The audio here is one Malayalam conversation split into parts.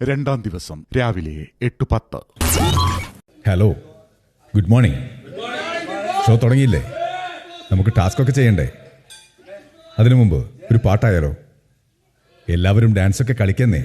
രണ്ടാം ദിവസം രാവിലെ 8:10. Hello, good morning. ഷോ തുടങ്ങിയില്ലേ? നമുക്ക് ടാസ്ക് ഒക്കെ ചെയ്യണ്ടേ? അതിനു മുമ്പ് ഒരു പാട്ടായാലോ? എല്ലാവരും ഡാൻസൊക്കെ കളിക്കുന്നേ.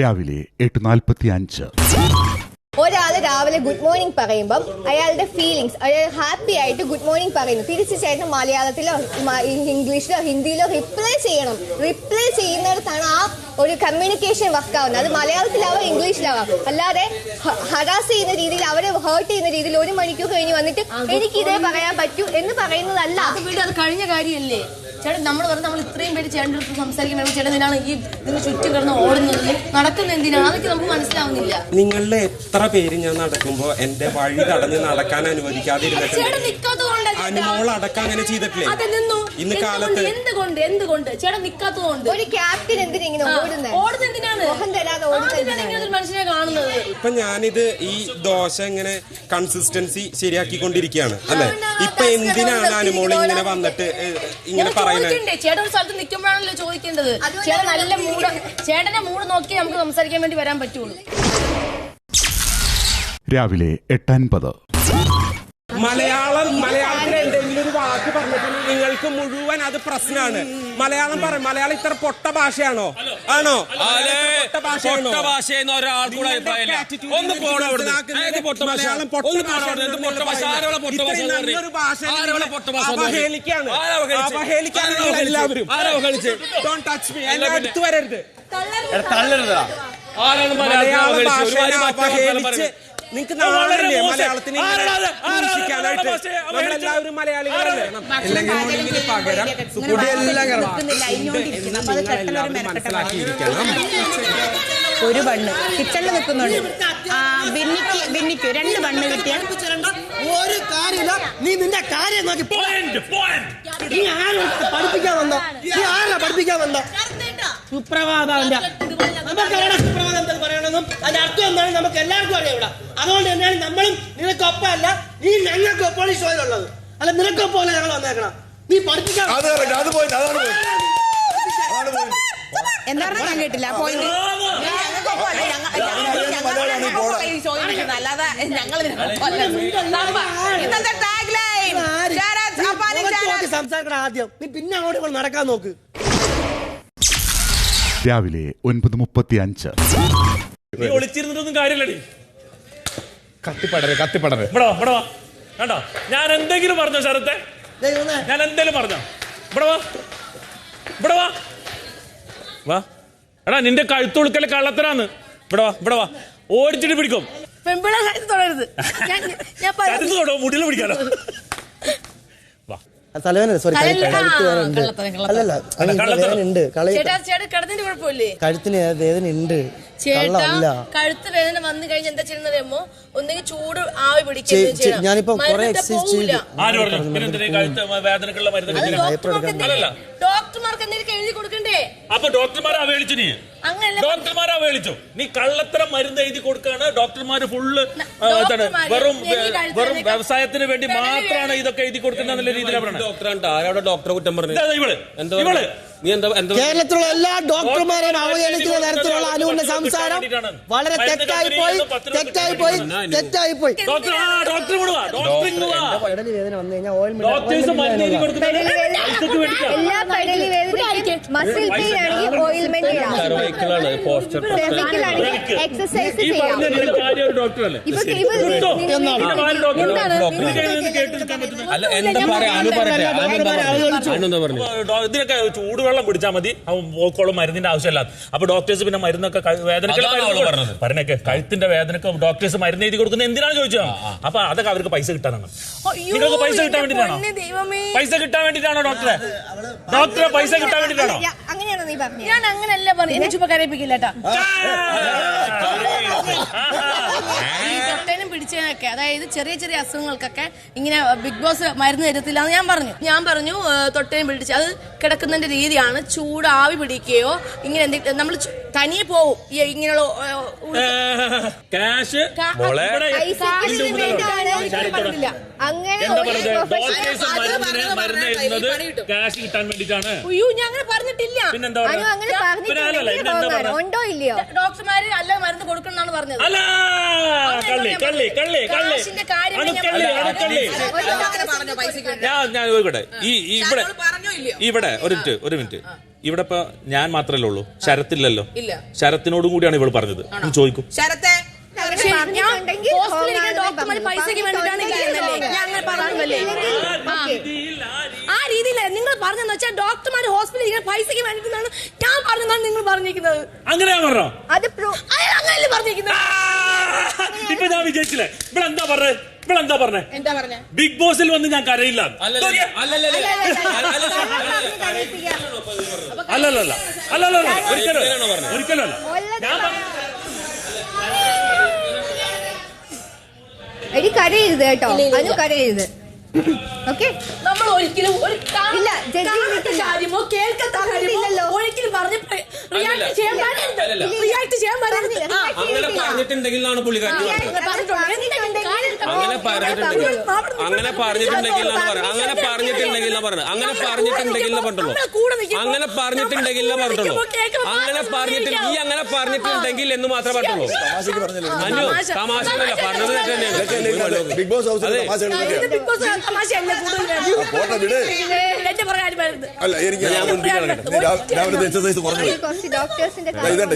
രാവിലെ 8:45. ഒരാൾ രാവിലെ ഗുഡ് മോർണിംഗ് പറയുമ്പം അയാളുടെ ഫീലിങ്സ്, അയാൾ ഹാപ്പി ആയിട്ട് ഗുഡ് മോർണിംഗ് പറയുന്നു. തീർച്ചയായിട്ടും മലയാളത്തിലോ ഇംഗ്ലീഷിലോ ഹിന്ദിയിലോ റിപ്ലൈ ചെയ്യണം. റിപ്ലൈ ചെയ്യുന്നിടത്താണ് ആ ഒരു കമ്മ്യൂണിക്കേഷൻ വർക്കാവുന്നത്. അത് മലയാളത്തിലാവാം, ഇംഗ്ലീഷിലാവാം. അല്ലാതെ ഹറാസ് ചെയ്യുന്ന രീതിയിൽ, അവരെ ഹേർട്ട് ചെയ്യുന്ന രീതിയിൽ 1 മണിക്കൂർ കഴിഞ്ഞ് വന്നിട്ട് എനിക്കിതേ പറയാൻ പറ്റൂ എന്ന് പറയുന്നതല്ല. അത് കഴിഞ്ഞ കാര്യമല്ലേ ചേട്ടൻ. നമ്മൾ ഇത്രയും പേര് ചേട്ടൻ്റെ അടുത്ത് സംസാരിക്കുമ്പോൾ ചേട്ടൻ എന്തിനാണ് ഈ ഇതിന് ചുറ്റും കിടന്ന് ഓടുന്നത്, നടക്കുന്ന എന്തിനാണ്, അതൊക്കെ നമുക്ക് മനസ്സിലാവുന്നില്ല. നിങ്ങളുടെ എത്ര പേര് ഞാൻ നടക്കുമ്പോ എന്റെ വഴി തടഞ്ഞ് നടക്കാൻ അനുവദിക്കാതിരുന്നിട്ട് അനുമോൾ അടക്കം അങ്ങനെ ചെയ്തിട്ടില്ലേ? ഇന്ന് കാലത്ത് എന്തുകൊണ്ട് ചേട്ടൻ നിക്കാത്തതുകൊണ്ട്? ഒരു ക്യാപ്റ്റൻ എന്തിനാണ് മനുഷ്യനെ കാണുന്നത്? ഇപ്പൊ ഞാനിത് ഈ ദോശ ഇങ്ങനെ കൺസിസ്റ്റൻസി ശരിയാക്കിക്കൊണ്ടിരിക്കുകയാണ് അല്ലെ? ഇപ്പൊ എന്തിനാണ് അനുമോൾ ഇങ്ങനെ വന്നിട്ട് ഇങ്ങനെ പറയുന്നത്? ചേട്ടൻ ഒരു സ്ഥലത്ത് നിൽക്കുമ്പോഴാണല്ലോ ചോദിക്കേണ്ടത്. ചേട്ടൻ നല്ല ചേട്ടന്റെ മൂഡ് നോക്കി നമുക്ക് സംസാരിക്കാൻ വേണ്ടി വരാൻ പറ്റുള്ളൂ. രാവിലെ 8:50. മലയാളത്തിൽ എന്തെങ്കിലും ഒരു വാക്ക് പറഞ്ഞിട്ടുണ്ടെങ്കിൽ നിങ്ങൾക്ക് മുഴുവൻ അത് പ്രശ്നമാണ്. മലയാളം ഇത്ര പൊട്ട ഭാഷയാണോ? ആണോ? എല്ലാവരും അടുത്ത് വരരുത്. മലയാള ഭാഷ അപഹേളിച്ച് നിങ്ങൾക്ക് നാളല്ലേ മലയാളത്തിന് നമ്മളെല്ലാവരും മലയാളികളല്ലേ? പകരം മനസ്സിലാക്കിയിരിക്കണം. ഒരു ബണ്ണ് കിച്ചണിൽ നിൽക്കുന്നുണ്ട്. ബിന്നിക്ക് 2 ബണ്ണ് കിട്ടിയാൽ ഒരു കാര്യമില്ല. നീ നിന്റെ കാര്യം നോക്കി നീ പഠിപ്പിക്കാൻ വന്ന സുപ്രഭാതം നമുക്കറിയണം. സുപ്രഭാതം എന്താ പറയണമെന്നും അതിന്റെ അർത്ഥം എന്താണെന്ന് നമുക്ക് എല്ലാവർക്കും അറിയാം ഇവിടെ. അതുകൊണ്ട് തന്നെയാണ് നമ്മളും നിനക്കൊപ്പമല്ല, നീ ഞങ്ങൾക്കൊപ്പമാണ് ഈ ഷോയിലുള്ളത്. അല്ല, നിനക്കൊപ്പമല്ല ഞങ്ങൾ വന്നേക്കണം. നീ പഠിപ്പിക്കാൻ എന്താ ഞാൻ കേട്ടില്ല. സംസാരിക്കണം ആദ്യം, നീ പിന്നെ അങ്ങോട്ട് നടക്കാൻ നോക്ക്. രാവിലെ 9:35. നീ ഒളിച്ചിരുന്നിട്ടൊന്നും കാര്യമില്ലടി. കത്തിപ്പടരെ കണ്ടോ? ഞാൻ എന്തെങ്കിലും പറഞ്ഞോ ശരത്തെ? ഞാൻ എന്തെങ്കിലും പറഞ്ഞോ? ഇവിടെ വാ. എടാ, നിന്റെ കഴുത്തുളുക്കല് കള്ളത്തരാന്ന്. ഇവിടെ വാ. ഓടിച്ചിട്ട് പിടിക്കും. പെൺപിള്ളേ തൊടരുത്. മുടിയിൽ പിടിക്കാലോ. കഴുത്തിന് വേദനയുണ്ട്. ചേട്ടാ, കഴുത്ത് വേദന വന്നു കഴിഞ്ഞാൽ എന്താ ചെയ്യുന്നറിയാമോ? ഒന്നെങ്കിൽ ചൂട് ആവി പിടിക്കുക. ഞാനിപ്പോ ഡോക്ടർമാർക്ക് എന്തെങ്കിലും എഴുതി കൊടുക്കണ്ടേ? അപ്പൊ ഡോക്ടർമാരെ അവഹേളിച്ചു. ഡോക്ടർമാരെ അവഹേളിച്ചു. നീ കള്ളത്തരം മരുന്ന് എഴുതി കൊടുക്കാണ്. ഡോക്ടർമാര് ഫുള്ള് വെറും വ്യവസായത്തിന് വേണ്ടി മാത്രമാണ് ഇതൊക്കെ എഴുതി കൊടുക്കുന്ന രീതിയിലാണ്. ഡോക്ടറെ കുറ്റം പറഞ്ഞു ഇവള് കേരളത്തിലുള്ള എല്ലാ ഡോക്ടർമാരെയും അവഹേളിക്കുന്ന തരത്തിലുള്ള അനുവിന്റെ സംസാരം വളരെ തെറ്റായി പോയി. വേദന വന്നു കഴിഞ്ഞാൽ എല്ലാ പെടലി വേദനയ്ക്കും മസിൽ പെയിൻ ആണെങ്കിൽ ഓയിൽമെന്റ് എക്സസൈസ് ചെയ്യാം. ഇതിനൊക്കെ ചൂട് വെള്ളം കുടിച്ചാൽ മതി, അവൻ പോക്കോളും, മരുന്നിന്റെ ആവശ്യമില്ല. അപ്പൊ ഡോക്ടേഴ്സ് പിന്നെ മരുന്നൊക്കെ വേദനക്ക് പറഞ്ഞൊക്കെ കഴുത്തിന്റെ വേദനക്ക് ഡോക്ടേഴ്സ് മരുന്ന് എഴുതി കൊടുക്കുന്നത് എന്തിനാണ് ചോദിച്ചോ? അപ്പൊ അതൊക്കെ അവർക്ക് പൈസ കിട്ടാനാണ്. നിങ്ങൾക്ക് പൈസ കിട്ടാൻ വേണ്ടിട്ടാണോ? പൈസ കിട്ടാൻ വേണ്ടിട്ടാണോ ഡോക്ടറെ പൈസ കിട്ടാൻ വേണ്ടിട്ടാണോ? അങ്ങനെയാണോ നീ പറഞ്ഞു? ഞാൻ അങ്ങനല്ല പറഞ്ഞു, എന്നെ ചുമ്മാ കരയിപ്പിക്കില്ല കേട്ടാ. ഈ തൊട്ടേനും പിടിച്ചതിനൊക്കെ, അതായത് ചെറിയ ചെറിയ അസുഖങ്ങൾക്കൊക്കെ ഇങ്ങനെ ബിഗ് ബോസ് മരുന്ന് തരത്തില്ല എന്ന് ഞാൻ പറഞ്ഞു തൊട്ടേനും പിടിച്ച് അത് കിടക്കുന്നതിന്റെ രീതിയാണ്. ചൂട് ആവി പിടിക്കുകയോ ഇങ്ങനെ എന്തെങ്കിലും നമ്മൾ തനിയെ പോവും ഇങ്ങനെയുള്ള ക്യാഷ് ക്യാഷ് കിട്ടാൻ വേണ്ടിട്ടാണ്. അയ്യോ ഞാൻ അങ്ങനെ പറഞ്ഞിട്ടില്ല. ഡോക്ടർമാര് അല്ല മരുന്ന് കൊടുക്കണം എന്നാണ് പറഞ്ഞത്. ഞാൻ ചോദിക്കട്ടെ, ഇവിടെ ഒരു മിനിറ്റ് ഇവിടെ ഇപ്പൊ ഞാൻ മാത്രല്ലേ ഉള്ളൂ, ശരത്തില്ലല്ലോ. ശരത്തിനോടും കൂടിയാണ് ഇവള് പറഞ്ഞത്. ചോദിക്കും പൈസക്ക് വേണ്ടിട്ടാണ് ആ രീതിയില നിങ്ങൾ പറഞ്ഞെന്ന് വെച്ചാൽ ഡോക്ടർമാർ ഹോസ്പിറ്റലിൽ പൈസക്ക് വേണ്ടിട്ടാണ് ഞാൻ പറഞ്ഞതാണ് നിങ്ങൾ പറഞ്ഞിരിക്കുന്നത്. അങ്ങനെയാ പറഞ്ഞോ? അങ്ങനെയല്ലേ പറഞ്ഞിരിക്കുന്നത്? ഇപ്പൊ ഞാൻ വിജയിച്ചില്ലേ? ഇവളെന്താ പറഞ്ഞേ? എന്താ പറഞ്ഞ? ബിഗ് ബോസിൽ വന്ന് ഞാൻ കരയില്ല. അല്ലല്ല ഒരിക്കലും എടി കരയരുത് കേട്ടോ, അനു കരയരുത്. ഓക്കെ, നമ്മൾ ഒരിക്കലും ഇല്ല കാര്യമോ കേൾക്കാത്ത കാര്യമോ ഒരിക്കലും പറഞ്ഞ് റിയാക്ട് ചെയ്യാൻ അങ്ങനെ പറഞ്ഞിട്ടുണ്ടെങ്കിലാണ് പുള്ളിക്കാരി അങ്ങനെ പറഞ്ഞിട്ടുണ്ടെങ്കിൽ എന്ന് മാത്രമേ പറഞ്ഞുള്ളൂ. തമാശയല്ല പറഞ്ഞത് തന്നെയാണ്. ബിഗ് ബോസ് ഹൗസിൽ അല്ല എനിക്ക് രാവിലെ എക്സസൈസ് കുറഞ്ഞു.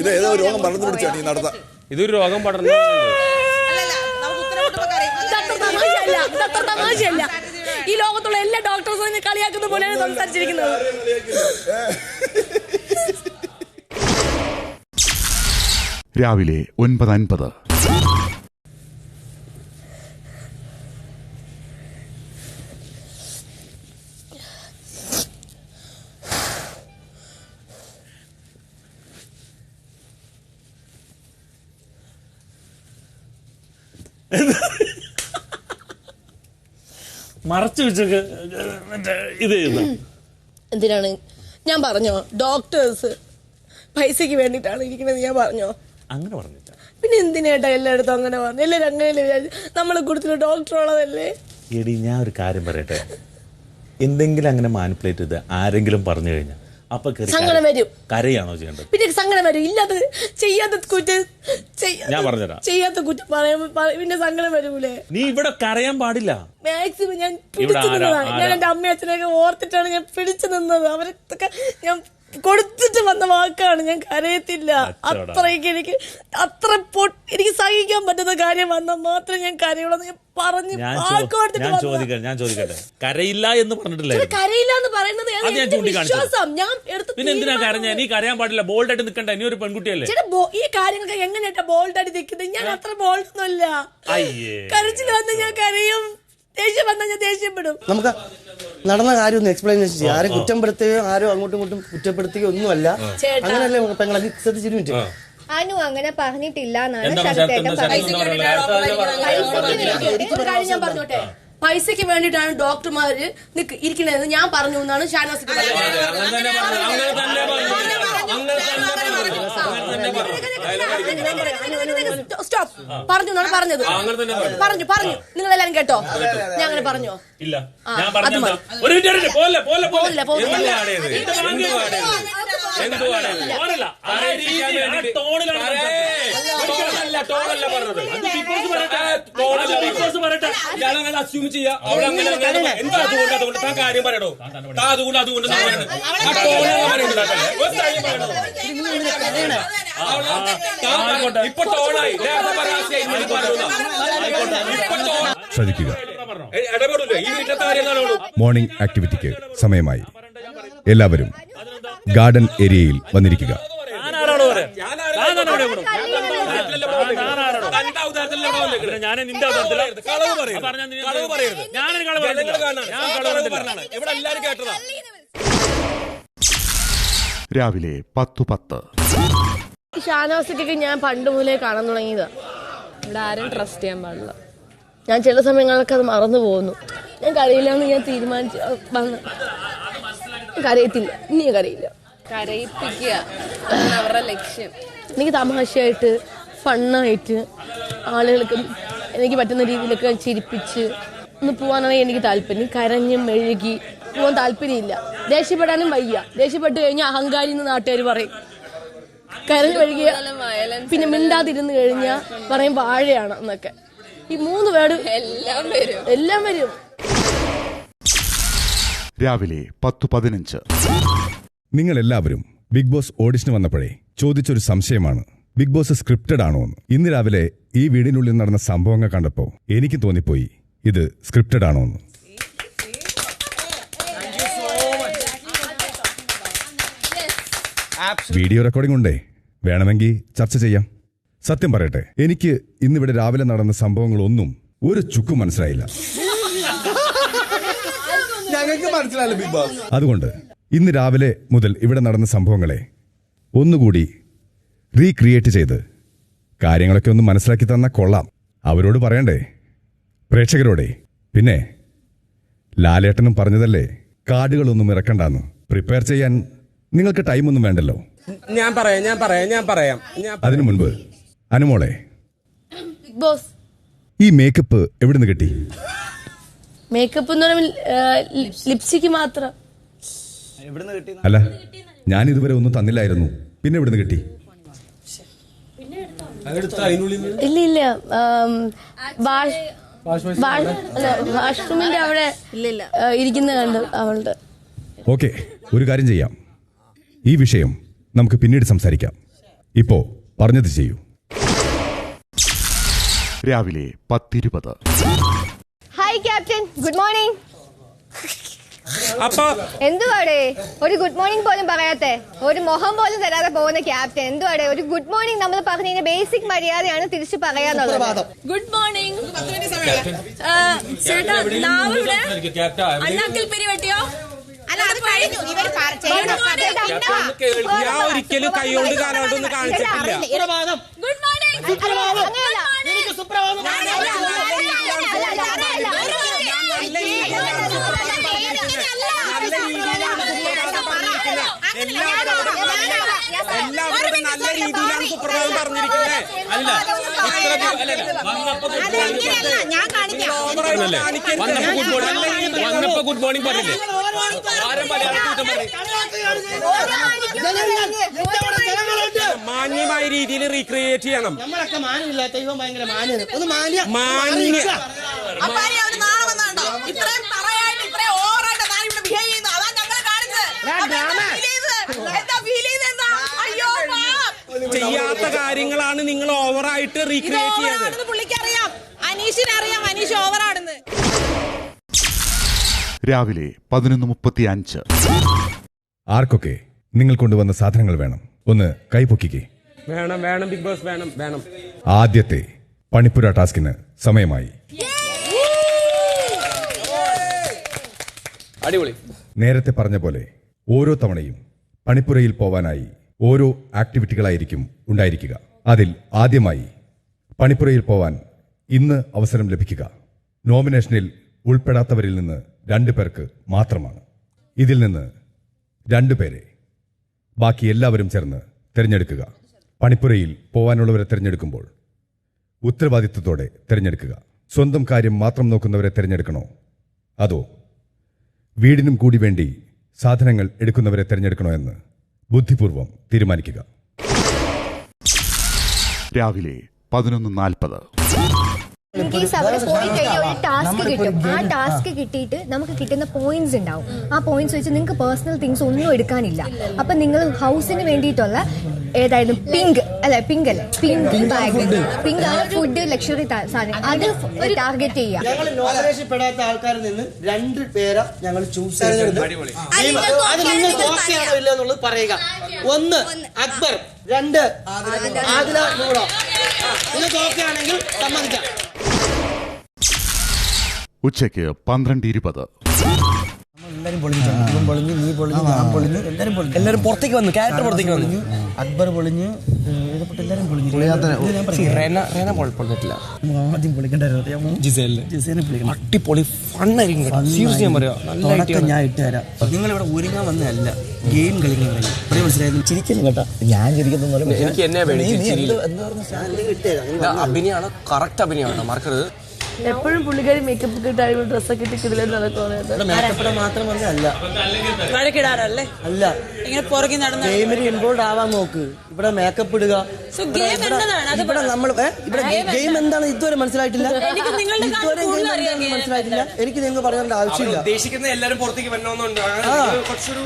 ഇത് ഏതോ രോഗം പടർന്നു പിടിച്ചാണ് ഈ നടത്താം. ഇതൊരു രോഗം പടർന്നു. തമാശയല്ല. ഈ ലോകത്തുള്ള എല്ലാ ഡോക്ടേഴ്സും കളിയാക്കുന്ന പോലെയാണ് സംസാരിച്ചിരിക്കുന്നത്. രാവിലെ 9:50. മറച്ചു വെച്ചൊക്കെ ഇത് എന്തിനാണ്? ഞാൻ പറഞ്ഞോ ഡോക്ടേഴ്സ് പൈസക്ക് വേണ്ടിട്ടാണ് ഇരിക്കുന്നത്? ഞാൻ പറഞ്ഞോ? അങ്ങനെ പറഞ്ഞില്ല. പിന്നെ എന്തിനായിട്ടാ എല്ലായിടത്തും അങ്ങനെ പറഞ്ഞു? എല്ലാവരും അങ്ങനെ വിചാരിച്ചു നമ്മളെ കൂടുതൽ ഡോക്ടർ ഉള്ളതല്ലേ? എടി ഞാൻ ഒരു കാര്യം പറയട്ടെ, എന്തെങ്കിലും അങ്ങനെ മാനിപ്പുലേറ്റ് ചെയ്ത് ആരെങ്കിലും പറഞ്ഞു കഴിഞ്ഞാൽ അപ്പൊ സങ്കടം വരും. കരയാണോ ചെയ്യേണ്ടത്? പിന്നെ സങ്കടം വരും. ഇല്ലാതെ ചെയ്യാത്ത കുറ്റം ഞാൻ പറഞ്ഞുതരാം. ചെയ്യാത്ത കുറ്റം പിന്നെ സങ്കടം വരൂലേ? നീ ഇവിടെ കരയാൻ പാടില്ല. മാക്സിമം ഞാൻ പിടിച്ചു നിന്നതാണ്. ഞാൻ എന്റെ അമ്മയച്ഛനെയൊക്കെ ഓർത്തിട്ടാണ് ഞാൻ പിടിച്ചു നിന്നത്. അവരൊക്കെ ഞാൻ കൊടുത്തിട്ട് വന്ന വാക്കാണ്. ഞാൻ കരയത്തില്ല. അത്രയ്ക്ക് എനിക്ക് സഹിക്കാൻ പറ്റുന്ന കാര്യം വന്നാൽ മാത്രം ഞാൻ കരയുള്ളൂ. ഞാൻ പറഞ്ഞു ഞാൻ ചോദിക്കട്ടെ, കരയില്ല എന്ന് പറഞ്ഞിട്ടില്ലേ? കരയില്ല എന്ന് പറയുന്നത് പിന്നെ എന്തിനാ കരഞ്ഞ? നീ കരയാൻ പാടില്ല, ബോൾഡായിട്ട് നിൽക്കണ്ട. നീ ഒരു പെൺകുട്ടിയല്ലേ? ഈ കാര്യങ്ങളൊക്കെ എങ്ങനെയാ ബോൾഡായിട്ട് നിൽക്കുന്നത്? ഞാൻ അത്ര ബോൾഡൊന്നുമല്ല. കരച്ചിൽ വന്ന് ഞാൻ കരയും, ദേഷ്യം വന്നാൽ ഞാൻ ദേഷ്യപ്പെടും. നമുക്ക് നടന്ന കാര്യം ഒന്ന് എക്സ്പ്ലെയിൻ ചെയ്യാം. ആരും കുറ്റപ്പെടുത്തുകയോ ആരും അങ്ങോട്ടും ഇങ്ങോട്ടും കുറ്റപ്പെടുത്തുകയോ ഒന്നുമല്ല. അങ്ങനെയല്ലേ പെങ്ങളെ ശ്രദ്ധിച്ചിട്ട് അനു അങ്ങനെ പറഞ്ഞിട്ടില്ല എന്നാണ് ഞാൻ പറഞ്ഞോട്ടെ. പൈസക്ക് വേണ്ടിയിട്ടാണ് ഡോക്ടർമാര് ഇരിക്കണതെന്ന് ഞാൻ പറഞ്ഞു എന്നാണ് ഷാനവാസ്. സ്റ്റോപ്പ്. പറഞ്ഞു എന്നാണ് പറഞ്ഞത്. പറഞ്ഞു നിങ്ങളെല്ലാരും കേട്ടോ? ഞാൻ അങ്ങനെ പറഞ്ഞോ? ഇല്ല. അസ്യൂം ചെയ്യാ എന്താ അതുകൊണ്ട് താൻ കാര്യം പറയണോ? അതുകൊണ്ട് ഇപ്പൊ ടോണായി ശ്രദ്ധിക്കുക. ഇടപെടില്ല. ഈ വീട്ടിലത്തെ കാര്യം മോർണിംഗ് ആക്ടിവിറ്റിക്ക് സമയമായി. എല്ലാവരും ഗാർഡൻ ഏരിയയിൽ വന്നിരിക്കുക. രാവിലെ 10:10. ഷാനവാസിക്കൊക്കെ ഞാൻ പണ്ട് മുതലേ കാണാൻ തുടങ്ങിയതാ. ഇവിടെ ആരും ട്രസ്റ്റ് ചെയ്യാൻ പാടില്ല. ഞാൻ ചില സമയങ്ങളൊക്കെ അത് മറന്നു പോകുന്നു. ഞാൻ കരയില്ലാന്ന് ഞാൻ തീരുമാനിച്ചു വന്ന് കരയത്തില്ല, ഇനി കരയില്ല. കരയിപ്പിക്കുക അവരുടെ ലക്ഷ്യം. എനിക്ക് തമാശയായിട്ട് ഫണ്ണായിട്ട് ആളുകൾക്ക് എനിക്ക് പറ്റുന്ന രീതിയിലൊക്കെ ചിരിപ്പിച്ച് ഒന്ന് പോകാനാണ് എനിക്ക് താല്പര്യം. കരഞ്ഞ് മെഴുകി പോകാൻ താല്പര്യമില്ല. ദേഷ്യപ്പെടാനും വയ്യ. ദേഷ്യപ്പെട്ട് കഴിഞ്ഞാൽ അഹങ്കാരി എന്ന് നാട്ടുകാർ പറയും. കരഞ്ഞ് മെഴുകിയ പിന്നെ മിണ്ടാതിരുന്ന് കഴിഞ്ഞാൽ പറയും വാഴയാണ് എന്നൊക്കെ. ഈ 3 വേർഡ് എല്ലാം വരും. രാവിലെ 10:15. നിങ്ങൾ എല്ലാവരും ബിഗ് ബോസ് ഓഡിഷന് വന്നപ്പോഴേ ചോദിച്ചൊരു സംശയമാണ്, ബിഗ് ബോസ് സ്ക്രിപ്റ്റഡ് ആണോ എന്ന്. ഇന്ന് രാവിലെ ഈ വീടിനുള്ളിൽ നടന്ന സംഭവങ്ങൾ കണ്ടപ്പോൾ എനിക്ക് തോന്നിപ്പോയി ഇത് സ്ക്രിപ്റ്റഡ് ആണോ എന്ന്. വീഡിയോ റെക്കോർഡിംഗ് ഉണ്ടേ, വേണമെങ്കിൽ ചർച്ച ചെയ്യാം. സത്യം പറയട്ടെ, എനിക്ക് ഇന്നിവിടെ രാവിലെ നടന്ന സംഭവങ്ങളൊന്നും ഒരു ചുക്കും മനസ്സിലായില്ല. ഞങ്ങൾക്ക് മനസ്സിലായില്ല ബിഗ് ബോസ്. അതുകൊണ്ട് ഇന്ന് രാവിലെ മുതൽ ഇവിടെ നടന്ന സംഭവങ്ങളെ ഒന്നുകൂടി റീക്രിയേറ്റ് ചെയ്ത് കാര്യങ്ങളൊക്കെ ഒന്ന് മനസ്സിലാക്കി തന്ന കൊള്ളാം. അവരോട് പറയണ്ടേ, പ്രേക്ഷകരോടെ. പിന്നെ ലാലേട്ടനും പറഞ്ഞതല്ലേ കാർഡുകളൊന്നും ഇറക്കണ്ടെന്ന്. പ്രിപ്പയർ ചെയ്യാൻ നിങ്ങൾക്ക് ടൈമൊന്നും വേണ്ടല്ലോ. ഞാൻ പറയാം. അതിനു മുൻപ് അനുമോളെ, ബിഗ് ബോസ് ഈ മേക്കപ്പ് എവിടുന്ന് കിട്ടി? മേക്കപ്പ് എന്ന് പറയുമ്പോൾ ലിപ്സ്റ്റിക്ക് മാത്രം. അല്ല, ഞാൻ ഇതുവരെ ഒന്നും തന്നില്ലായിരുന്നു, പിന്നെ എവിടുന്ന് കിട്ടി? ഇല്ല വാഷ്റൂമിന്റെ അവിടെ ഇരിക്കുന്ന കണ്ട് അവളുടെ. ഓക്കെ, ഒരു കാര്യം ചെയ്യാം, ഈ വിഷയം നമുക്ക് പിന്നീട് സംസാരിക്കാം. ഇപ്പോ പറഞ്ഞത് ചെയ്യൂ. രാവിലെ 10:20. Hi captain, good morning. അപ്പൊ എന്തുവാടേ ഒരു ഗുഡ് മോർണിംഗ് പോലും പറയാത്തെ, ഒരു മുഖം പോലും തരാതെ പോകുന്ന ക്യാപ്റ്റൻ? എന്തുവാടേ ഒരു ഗുഡ് മോർണിംഗ് നമ്മൾ പറഞ്ഞു ബേസിക് മര്യാദയാണ് തിരിച്ചു പറയാന്നുള്ളത്. ഗുഡ് മോർണിംഗ് ചേട്ടാ. അണ്ണാക്കിൽ പെരി വെട്ടിയോ? അല്ല, അത് കഴിഞ്ഞു. ഞാൻ ഒരിക്കലും കൈകൊണ്ട് കാലോണ്ടൊന്നും കാണിച്ചിട്ടില്ല. Good morning. എല്ലാവരും നല്ല രീതിയിലാണ് സുപ്രഭാതം പറഞ്ഞിരിക്കുന്നത്. ഞാൻ കാണിക്കാം. ഗുഡ് മോർണിംഗ് പറഞ്ഞില്ലേ? മാന്യമായ രീതിയിൽ റീക്രിയേറ്റ് ചെയ്യണം. നമ്മളൊക്കെ മാന്യമില്ലാത്ത ഇവൻ ഭയങ്കര മാന്യന്. ഒന്ന് മാന്യ ഇത്രയും പറയായിട്ട് ഇത്രയും ഓവറായിട്ട് ബിഹേവ് ചെയ്യുന്നു. അതാ ഞങ്ങൾ കാണിച്ചത്. ചെയ്യാത്ത കാര്യങ്ങളാണ് നിങ്ങൾ ഓവറായിട്ട് റീക്രിയേറ്റ് ചെയ്യുന്നത്. പുള്ളിക്കറിയാം, അനീഷിനറിയാം അനീഷ് ഓവറാണെന്ന്. രാവിലെ 11:35. ആർക്കൊക്കെ നിങ്ങൾ കൊണ്ടുവന്ന സാധനങ്ങൾ വേണം? ഒന്ന് കൈപൊക്കിക്കേ. വേണം ബിഗ് ബോസ്, വേണം. ആദ്യത്തെ പണിപ്പുര ടാസ്കിന് സമയമായി. അടിപൊളി. നേരത്തെ പറഞ്ഞ പോലെ ഓരോ തവണയും പണിപ്പുരയിൽ പോവാനായി ഓരോ ആക്ടിവിറ്റികളായിരിക്കും ഉണ്ടായിരിക്കുക. അതിൽ ആദ്യമായി പണിപ്പുരയിൽ പോവാൻ ഇന്ന് അവസരം ലഭിക്കുക നോമിനേഷനിൽ ഉൾപ്പെടാത്തവരിൽ നിന്ന് 2 പേർക്ക് മാത്രമാണ്. ഇതിൽ നിന്ന് 2 പേരെ ബാക്കി എല്ലാവരും ചേർന്ന് തിരഞ്ഞെടുക്കുക. പണിപ്പുരയിൽ പോവാനുള്ളവരെ തിരഞ്ഞെടുക്കുമ്പോൾ ഉത്തരവാദിത്വത്തോടെ തിരഞ്ഞെടുക്കുക. സ്വന്തം കാര്യം മാത്രം നോക്കുന്നവരെ തിരഞ്ഞെടുക്കണോ, അതോ വീടിനും കൂടി വേണ്ടി സാധനങ്ങൾ എടുക്കുന്നവരെ തിരഞ്ഞെടുക്കണോ എന്ന് ബുദ്ധിപൂർവം തീരുമാനിക്കുക. രാവിലെ 11:40. ഇൻകേസ് അവിടെ പോയി കഴിഞ്ഞാൽ ഒരു ടാസ്ക് കിട്ടും. ആ ടാസ്ക് കിട്ടിയിട്ട് നമുക്ക് കിട്ടുന്ന പോയിന്റ്സ് ഉണ്ടാവും. ആ പോയിന്റ്സ് വെച്ച് നിങ്ങൾക്ക് പേഴ്സണൽ തിങ്സ് ഒന്നും എടുക്കാനില്ല. അപ്പൊ നിങ്ങൾ ഹൗസിന് വേണ്ടിയിട്ടുള്ള ഏതായാലും പിങ്ക് അല്ല പിങ്ക് അല്ലേ പിങ്ക് ബാഗ് പിങ്ക് ആണ് ഫുഡ് ലക്ഷറി സാധനം അത് ടാർഗറ്റ് ചെയ്യാം. ഞങ്ങൾ നോമിനേഷൻ പെടാത്ത ആൾക്കാരിൽ നിന്ന് 2 പേരെ ഞങ്ങൾ ചൂസ് ചെയ്തിട്ടുണ്ട്. അത് നിങ്ങൾക്ക് ഓക്കെ ആണോ ഇല്ല എന്നുള്ളത് പറയുക. 1 അക്ബർ, 2 ആദില നൂറ. നിങ്ങൾക്ക് ഓക്കെ ആണെങ്കിൽ സമ്മതിക്കാം. ഉച്ചയ്ക്ക് 12:20. എല്ലാരും പൊളിഞ്ഞു, ഇവൻ പൊളിഞ്ഞു, നീ പൊളിഞ്ഞു, ഞാൻ പൊളിഞ്ഞു, എല്ലാരും പുറത്തേക്ക് വന്നു, ക്യാരക്ടർ പുറത്തേക്ക് വന്നു. അക്ബർ പൊളിഞ്ഞു, എഴുതപ്പെട്ട എല്ലാരും പൊളിഞ്ഞു. പൊളിഞ്ഞിട്ടില്ല. ആദ്യം പൊളിക്കണ്ടായിരുന്നു ജിസേനെ പൊളിക്കണം. അടിപൊളി ഫണ്ണായിരിക്കും. ഞാൻ ഇട്ടുതരാം. നിങ്ങൾ ഇവിടെ ഒരുങ്ങാൻ വന്നതല്ല, ഗെയിം കളിക്കണം. മനസ്സിലായിരുന്നു. ചിരിക്കുന്നു കേട്ടോ. ഞാൻ ചിരിക്കുന്ന എനിക്ക് എന്നെ അഭിനയമാണ്, കറക്റ്റ് അഭിനയമാണ്, മറക്കരുത്. എപ്പോഴും പുള്ളിക്കാരി മേക്കപ്പ് കിട്ടാൻ ഡ്രസ്സൊക്കെ ഇട്ടിട്ട് നടക്കുന്നത് മേക്കപ്പ് മാത്രമല്ല വഴക്കിടാറല്ലേ? അല്ല, ഇങ്ങനെ പുറകെ നടന്ന ഗെയിമിൽ ഇൻവോൾവ് ആവാൻ നോക്ക്. ഇവിടെ മേക്കപ്പ് ഇടുക. ഇവിടെ നമ്മൾ ഇവിടെ ഗെയിം എന്താണ് ഇതുവരെ മനസ്സിലായിട്ടില്ല. ഇതുവരെ ഗെയിം എന്താണെന്ന് മനസ്സിലായിട്ടില്ല. എനിക്ക് നിങ്ങൾ പറയേണ്ട ആവശ്യമില്ല. ഉദ്ദേശിക്കുന്ന എല്ലാവരും പുറത്തേക്ക് വരണമെന്നുണ്ട്.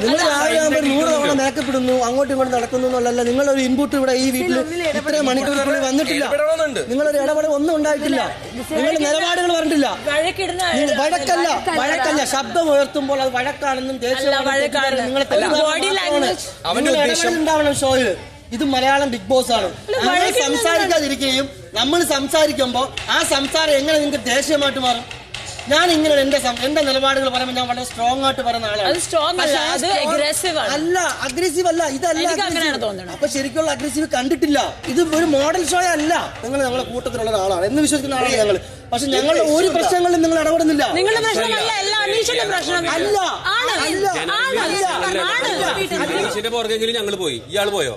നിങ്ങൾ രാവിലെ ആകുമ്പോൾ 100 തവണ മേക്കപ്പ് ഇടുന്നു, അങ്ങോട്ടും ഇങ്ങോട്ടും നടക്കുന്നു എന്നല്ല. നിങ്ങളൊരു ഇൻപുട്ട് ഇവിടെ ഈ വീട്ടിൽ ഇത്രയും മണിക്കൂറിനുള്ളിൽ വന്നിട്ടില്ല. നിങ്ങളൊരു ഇടപെടൽ ഒന്നും ഉണ്ടായിട്ടില്ല. നിങ്ങൾ നിലപാടുകൾ പറഞ്ഞിട്ടില്ല. വഴക്കല്ല, ശബ്ദം ഉയർത്തുമ്പോൾ അത് വഴക്കാണെന്നും ഉണ്ടാവണം ഷോയില്. ഇത് മലയാളം ബിഗ് ബോസ് ആണ്. നമ്മൾ സംസാരിക്കാതിരിക്കുകയും നമ്മൾ സംസാരിക്കുമ്പോ ആ സംസാരം എങ്ങനെ നിങ്ങൾക്ക് ദേഷ്യമായിട്ട് മാറും? ഞാൻ ഇങ്ങനെ എന്റെ നിലപാടുകൾ പറയുമ്പോൾ ഞാൻ വളരെ സ്ട്രോങ് ആയിട്ട് പറയുന്ന ആളാണ്. അല്ല, അഗ്രസീവ് അല്ല, ഇതല്ല. അപ്പൊ ശരിക്കുള്ള അഗ്രസീവ് കണ്ടിട്ടില്ല. ഇത് ഒരു മോഡൽ ഷോ അല്ല. നിങ്ങൾ ഞങ്ങളുടെ കൂട്ടത്തിലുള്ള ഒരാളാണ് എന്ന് വിശ്വസിക്കുന്ന ആളാണ് ഞങ്ങൾ. പക്ഷെ ഞങ്ങളുടെ ഒരു പ്രശ്നങ്ങളിലും നിങ്ങൾ ഇടപെടുന്നില്ല. അനീഷിന്റെ പുറകെങ്കിലും ഞങ്ങൾ പോയി. ഇയാൾ പോയോ?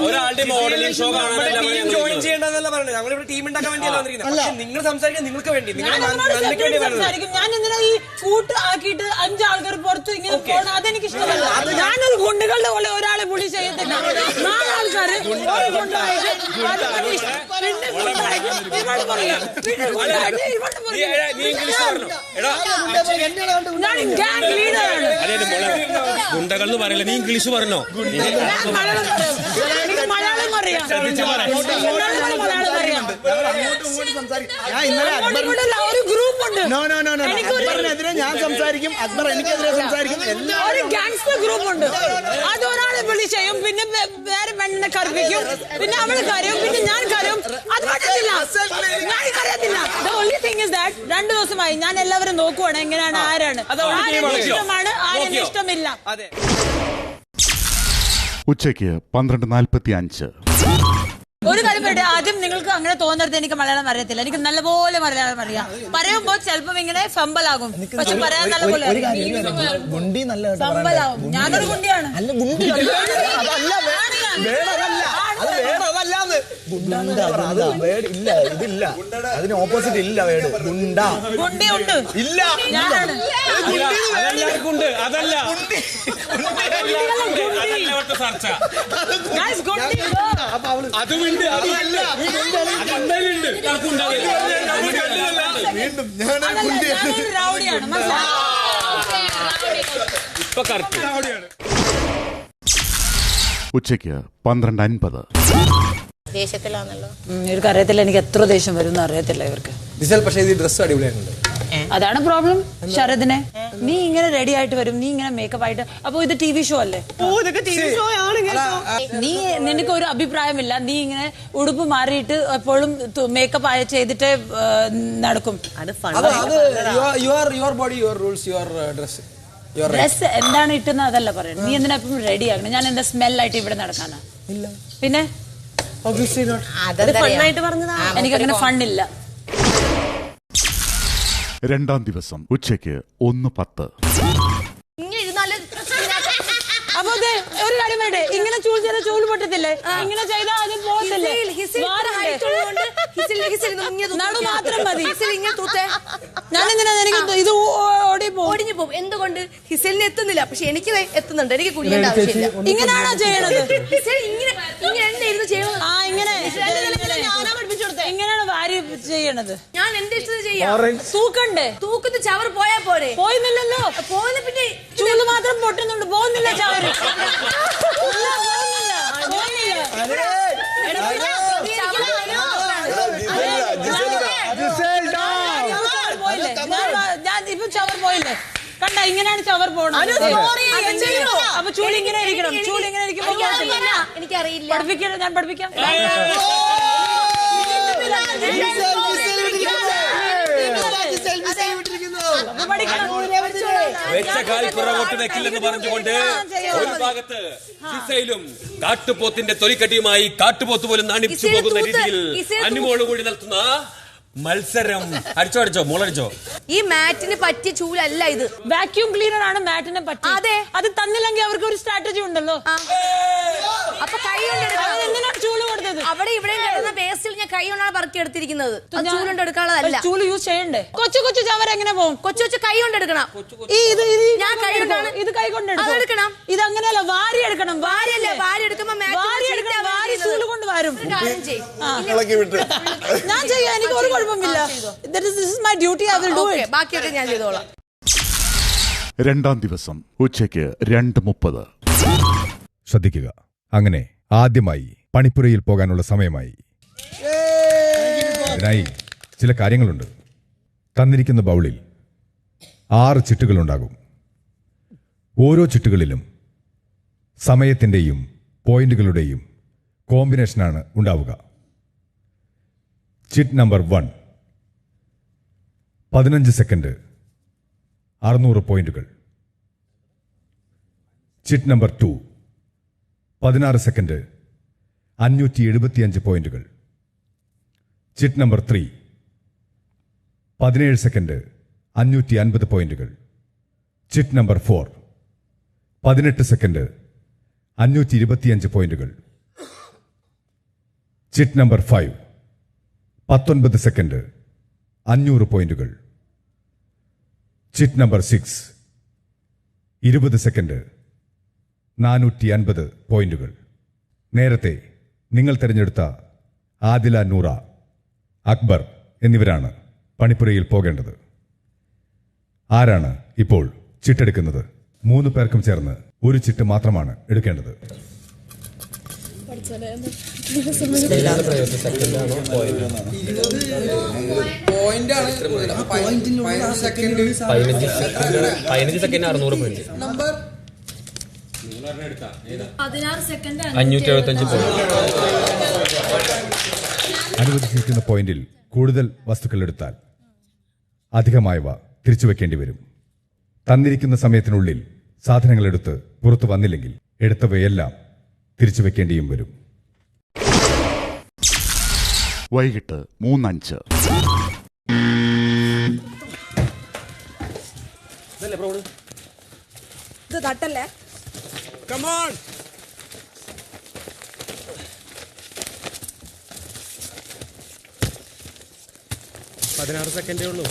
ഒരാളുടെ മോഡലിംഗ് ഷോ കാണാൻ ജോയിൻ ചെയ്യേണ്ടതല്ല പറഞ്ഞത്. ഞങ്ങളിവിടെ ടീം ഉണ്ടാക്കാൻ വേണ്ടിയല്ല വന്നിരിക്കുന്നത്. നിങ്ങൾ സംസാരിക്കാൻ നിങ്ങൾക്ക് വേണ്ടി, ഞാൻ എന്തിനാ ഈ കൂട്ട് ആക്കിയിട്ട് 5 ആൾക്കാർ പുറത്ത് ഇങ്ങനെ പോകണം? അതെനിക്ക് ഇഷ്ടമല്ല. ഞാനൊരു ഗുണ്ടുകളുടെ പോലെ ഒരാളെ പുള്ളി ചെയ്യത്തില്ല. 4 ആൾക്കാര് ഗുണ്ടകൾ എന്ന് പറയില്ല, നീ ഇംഗ്ലീഷ് പറഞ്ഞോ? എനിക്ക് മലയാളം അറിയാം. ഒരു ഗ്രൂപ്പ് ഉണ്ട്. അക്ബറിനെതിരെ ഞാൻ സംസാരിക്കും, അക്ബർ എനിക്കെതിരെ സംസാരിക്കും. ഒരു ഗാങ്സ്റ്റർ ഗ്രൂപ്പ് ഉണ്ട്. അതൊരാളെ വിളി ചെയ്യും, പിന്നെ വേറെ പെണ്ണിനെ കറിപ്പിക്കും, പിന്നെ അവള് കരയും, പിന്നെ ഞാൻ കരയും. അത് പറ്റത്തില്ല, ഞാൻ കരയത്തില്ല. The only thing is that 2 ദിവസമായി ഞാൻ എല്ലാവരും നോക്കുവാണ് എങ്ങനെയാണ്, ആരാണ് ഇഷ്ടമാണ്, ആരെയും ഇഷ്ടമില്ല. ഉച്ചയ്ക്ക് 12:45. ഒരു കാര്യം പറയട്ടെ, ആദ്യം നിങ്ങൾക്ക് അങ്ങനെ തോന്നരുത് എനിക്ക് മലയാളം അറിയത്തില്ല. എനിക്ക് നല്ലപോലെ മലയാളം അറിയാം. പറയുമ്പോൾ ചിലപ്പം ഇങ്ങനെ ഫമ്പലാകും, പക്ഷെ പറയാൻ നല്ലപോലെ ഫമ്പലാകും. ഞാനൊരു ഗുണ്ടിയാണ്. അതിന് ഓപ്പോസിറ്റ് ഇല്ല. ഗുണ്ടിയുണ്ട്, ഞാനാണ്. അതല്ല റൗഡിയാണ്. ഇപ്പൊ കറക്റ്റ്. ഉച്ചയ്ക്ക് 12:50. ദേഷ്യത്തിലാണല്ലോ. ഇവർക്ക് അറിയത്തില്ല എനിക്ക് എത്ര ദേഷ്യം വരും എന്ന് അറിയത്തില്ല ഇവർക്ക്. പക്ഷേ ഈ ഡ്രസ് അടിപൊളിയായിട്ടുണ്ട്. അതാണ് പ്രോബ്ലം. ശരദിനെ നീ ഇങ്ങനെ റെഡി ആയിട്ട് വരും, നീ ഇങ്ങനെ മേക്കപ്പ് ആയിട്ട്. അപ്പൊ ഇത് TV ഷോ അല്ലേ? നീ നിനക്ക് ഒരു അഭിപ്രായമില്ല. നീ ഇങ്ങനെ ഉടുപ്പ് മാറിയിട്ട് എപ്പോഴും മേക്കപ്പ് ചെയ്തിട്ട് നടക്കും. ഡ്രസ് എന്താണ് ഇട്ടുന്ന അതല്ല പറയുന്നത്. നീ എന്തിനാ എപ്പോഴും റെഡി ആക്കണം? ഞാൻ എന്താ സ്മെല്ലായിട്ട് ഇവിടെ നടക്കാനാ? പിന്നെ എനിക്കങ്ങനെ ഫണ്ടില്ല. രണ്ടാം ദിവസം ഉച്ചയ്ക്ക് 1:10. അപ്പൊ ഒരു കാര്യം വേണ്ടേ, ഇങ്ങനെ ചൂൽ ചെയ്ത ചൂല് പൊട്ടത്തില്ലേ? ഇങ്ങനെ ചെയ്താൽ അത് പോകത്തില്ലേ? നടു മാത്രം മതി. ഞാനെന്തിനാ ഇത് ഓടിഞ്ഞു പോകും. എന്തുകൊണ്ട് ഹിസലിന് എത്തുന്നില്ല, പക്ഷെ എനിക്ക് എത്തുന്നുണ്ട്. എനിക്ക് കുടിക്കേണ്ട ആവശ്യമില്ല. ഇങ്ങനെയാണോ ചെയ്യണത്? ഇങ്ങനെയാണ് വാരി ചെയ്യണത്. ഞാൻ എന്റെ ഇഷ്ടത്തിന് ചെയ്യാം. തൂക്കണ്ടേ? തൂക്കുന്ന ചവർ പോയാ പോരെ? പോയില്ലല്ലോ. പോയില്ല. പിന്നെ ചൂല് മാത്രം പൊട്ടുന്നുണ്ട്, പോകുന്നില്ല ചവര്. ഇപ്പൊ ചവർ പോയില്ലേ? കണ്ട, ഇങ്ങനെയാണ് ചവർ പോണത്. അപ്പൊ ചൂല് ഇങ്ങനെ ഇരിക്കണം. ചൂല് ഇങ്ങനെ ഇരിക്കുമ്പോ എനിക്കറിയില്ല. പഠിപ്പിക്കണം, ഞാൻ പഠിപ്പിക്കാം. വെക്കില്ലെന്ന് പറഞ്ഞുകൊണ്ട് ഒരു ഭാഗത്ത് ജിസയിലും കാട്ടുപോത്തിന്റെ തൊലിക്കട്ടിയുമായി കാട്ടുപോത്ത് പോലും നാണിച്ചു പോകുന്ന രീതിയിൽ അനുമോള് കൂടി നടത്തുന്ന മത്സരം. അടിച്ചോ മോളടിച്ചോ. ഈ മാറ്റിന് പറ്റിയ ചൂലല്ല ഇത്. വാക്യൂം ക്ലീനർ ആണ് മാറ്റിനെ പറ്റി. അതെ, അത് തന്നില്ലെങ്കിൽ അവർക്ക് ഒരു സ്ട്രാറ്റജി ഉണ്ടല്ലോ. അപ്പൊ കൈ കൊണ്ട് എന്തിനാണ് ചൂല് കൊടുത്തത്? അവിടെ ഇവിടെ കിടന്ന വേസ്റ്റിൽ ഞാൻ കൈ കൊണ്ടാണ് പറക്കി എടുത്തിരിക്കുന്നത്. ചൂലുകൊണ്ട് എടുക്കാനുള്ളതല്ല. ചൂല് യൂസ് ചെയ്യണ്ടേ? കൊച്ചു കൊച്ചു ചവർ എങ്ങനെ പോകും? കൊച്ചു കൈ കൊണ്ട് എടുക്കണം. ഞാൻ കൈ കൊണ്ടാണ്. ഇത് കൈ കൊണ്ട് എടുക്കണം. ഇത് അങ്ങനെയല്ല, വാരി എടുക്കണം. വാരിയല്ല, വാരി എടുക്കുമ്പോ വാരി ചൂല് കൊണ്ട് വരും. ഞാൻ ചെയ്യാം, എനിക്ക് ഒരു കുഴപ്പമില്ല. This is my duty, I will do it. ബാക്കിയൊക്കെ ഞാൻ ചെയ്തോളാം. രണ്ടാം ദിവസം ഉച്ചയ്ക്ക് 2:30. ശ്രദ്ധിക്കുക, അങ്ങനെ ആദ്യമായി പണിപ്പുരയിൽ പോകാനുള്ള സമയമായി. ഇതിനായി ചില കാര്യങ്ങളുണ്ട്. തന്നിരിക്കുന്ന ബൗളിൽ 6 ചിട്ടുകളുണ്ടാകും. ഓരോ ചിട്ടുകളിലും സമയത്തിൻ്റെയും പോയിന്റുകളുടെയും കോമ്പിനേഷനാണ് ഉണ്ടാവുക. ചിറ്റ് നമ്പർ 1 15 സെക്കൻഡ് 600 പോയിന്റുകൾ. ചിറ്റ് നമ്പർ 2 16 സെക്കൻഡ് 575 പോയിന്റുകൾ. ചിറ്റ് നമ്പർ 3 17 സെക്കൻഡ് 550 പോയിന്റുകൾ. ചിറ്റ് നമ്പർ 4 18 സെക്കൻഡ് 525 പോയിന്റുകൾ. ചിറ്റ് നമ്പർ 5 19 സെക്കൻഡ് 500 പോയിന്റുകൾ. ചിറ്റ് നമ്പർ 6 20 സെക്കൻഡ് 450 പോയിന്റുകൾ. നേരത്തെ നിങ്ങൾ തിരഞ്ഞെടുത്ത ആദില, നൂറ, അക്ബർ എന്നിവരാണ് പണിപ്പുരയിൽ പോകേണ്ടത്. ആരാണ് ഇപ്പോൾ ചിട്ടെടുക്കുന്നത്? 3 പേർക്കും ചേർന്ന് ഒരു ചിട്ട് മാത്രമാണ് എടുക്കേണ്ടത്. അനുവദിച്ചിരിക്കുന്ന പോയിന്റിൽ കൂടുതൽ വസ്തുക്കൾ എടുത്താൽ അധികമായവ തിരിച്ചു വെക്കേണ്ടി വരും. തന്നിരിക്കുന്ന സമയത്തിനുള്ളിൽ സാധനങ്ങൾ എടുത്ത് പുറത്തു വന്നില്ലെങ്കിൽ എടുത്തവയെല്ലാം തിരിച്ചു വെക്കേണ്ടിയും വരും. വൈകിട്ട് 3:05. ഇത് തട്ടല്ലേ? Come on. പതിനാറ് സെക്കൻഡേ ഉള്ളൂ.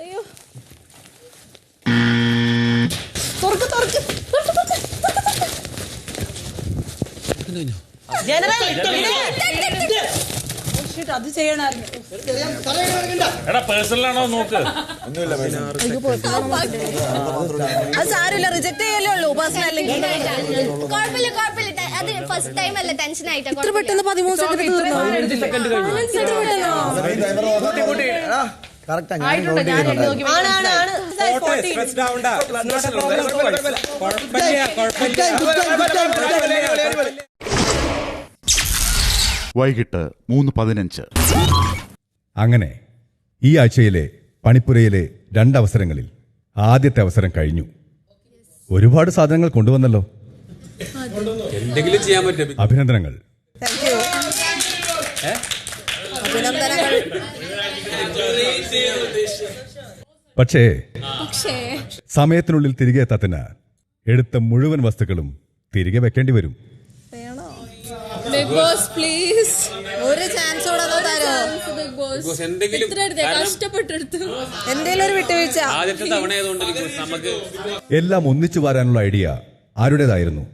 അയ്യോ, തുറക്ക്. അത് ചെയ്യണമായിരുന്നു. എടാ പേഴ്സണലാണോ നോക്ക്. അത് സാരമില്ല, റിജക്ട് ചെയ്യല്ലേ ഉള്ളൂ. പേഴ്സണൽ അല്ലെങ്കിൽ കുഴപ്പമില്ല. അത് ഫസ്റ്റ് ടൈം അല്ല, ടെൻഷൻ ആയിട്ട്. ഇത്ര പെട്ടെന്ന് 13 സെക്കൻഡ് തീർന്നു. വൈകിട്ട് 3:15. അങ്ങനെ ഈ ആഴ്ചയിലെ പണിപ്പുരയിലെ 2 അവസരങ്ങളിൽ ആദ്യത്തെ അവസരം കഴിഞ്ഞു. ഒരുപാട് സാധനങ്ങൾ കൊണ്ടുവന്നല്ലോ. എന്തെങ്കിലും ചെയ്യാൻ പറ്റും. അഭിനന്ദനങ്ങൾ. പക്ഷേ സമയത്തിനുള്ളിൽ തിരികെ എത്താത്തിന് എടുത്ത മുഴുവൻ വസ്തുക്കളും തിരികെ വെക്കേണ്ടി വരും. ബിഗ് ബോസ് പ്ലീസ്, ഒരു ചാൻസ് എന്തെങ്കിലും ഒരു വിട്ടുവീഴ്ച. ആദ്യത്തെ തവണ ആയതുകൊണ്ട് നമുക്ക് എല്ലാം ഒന്നിച്ചു വരാനുള്ള ഐഡിയ ആരുടേതായിരുന്നു?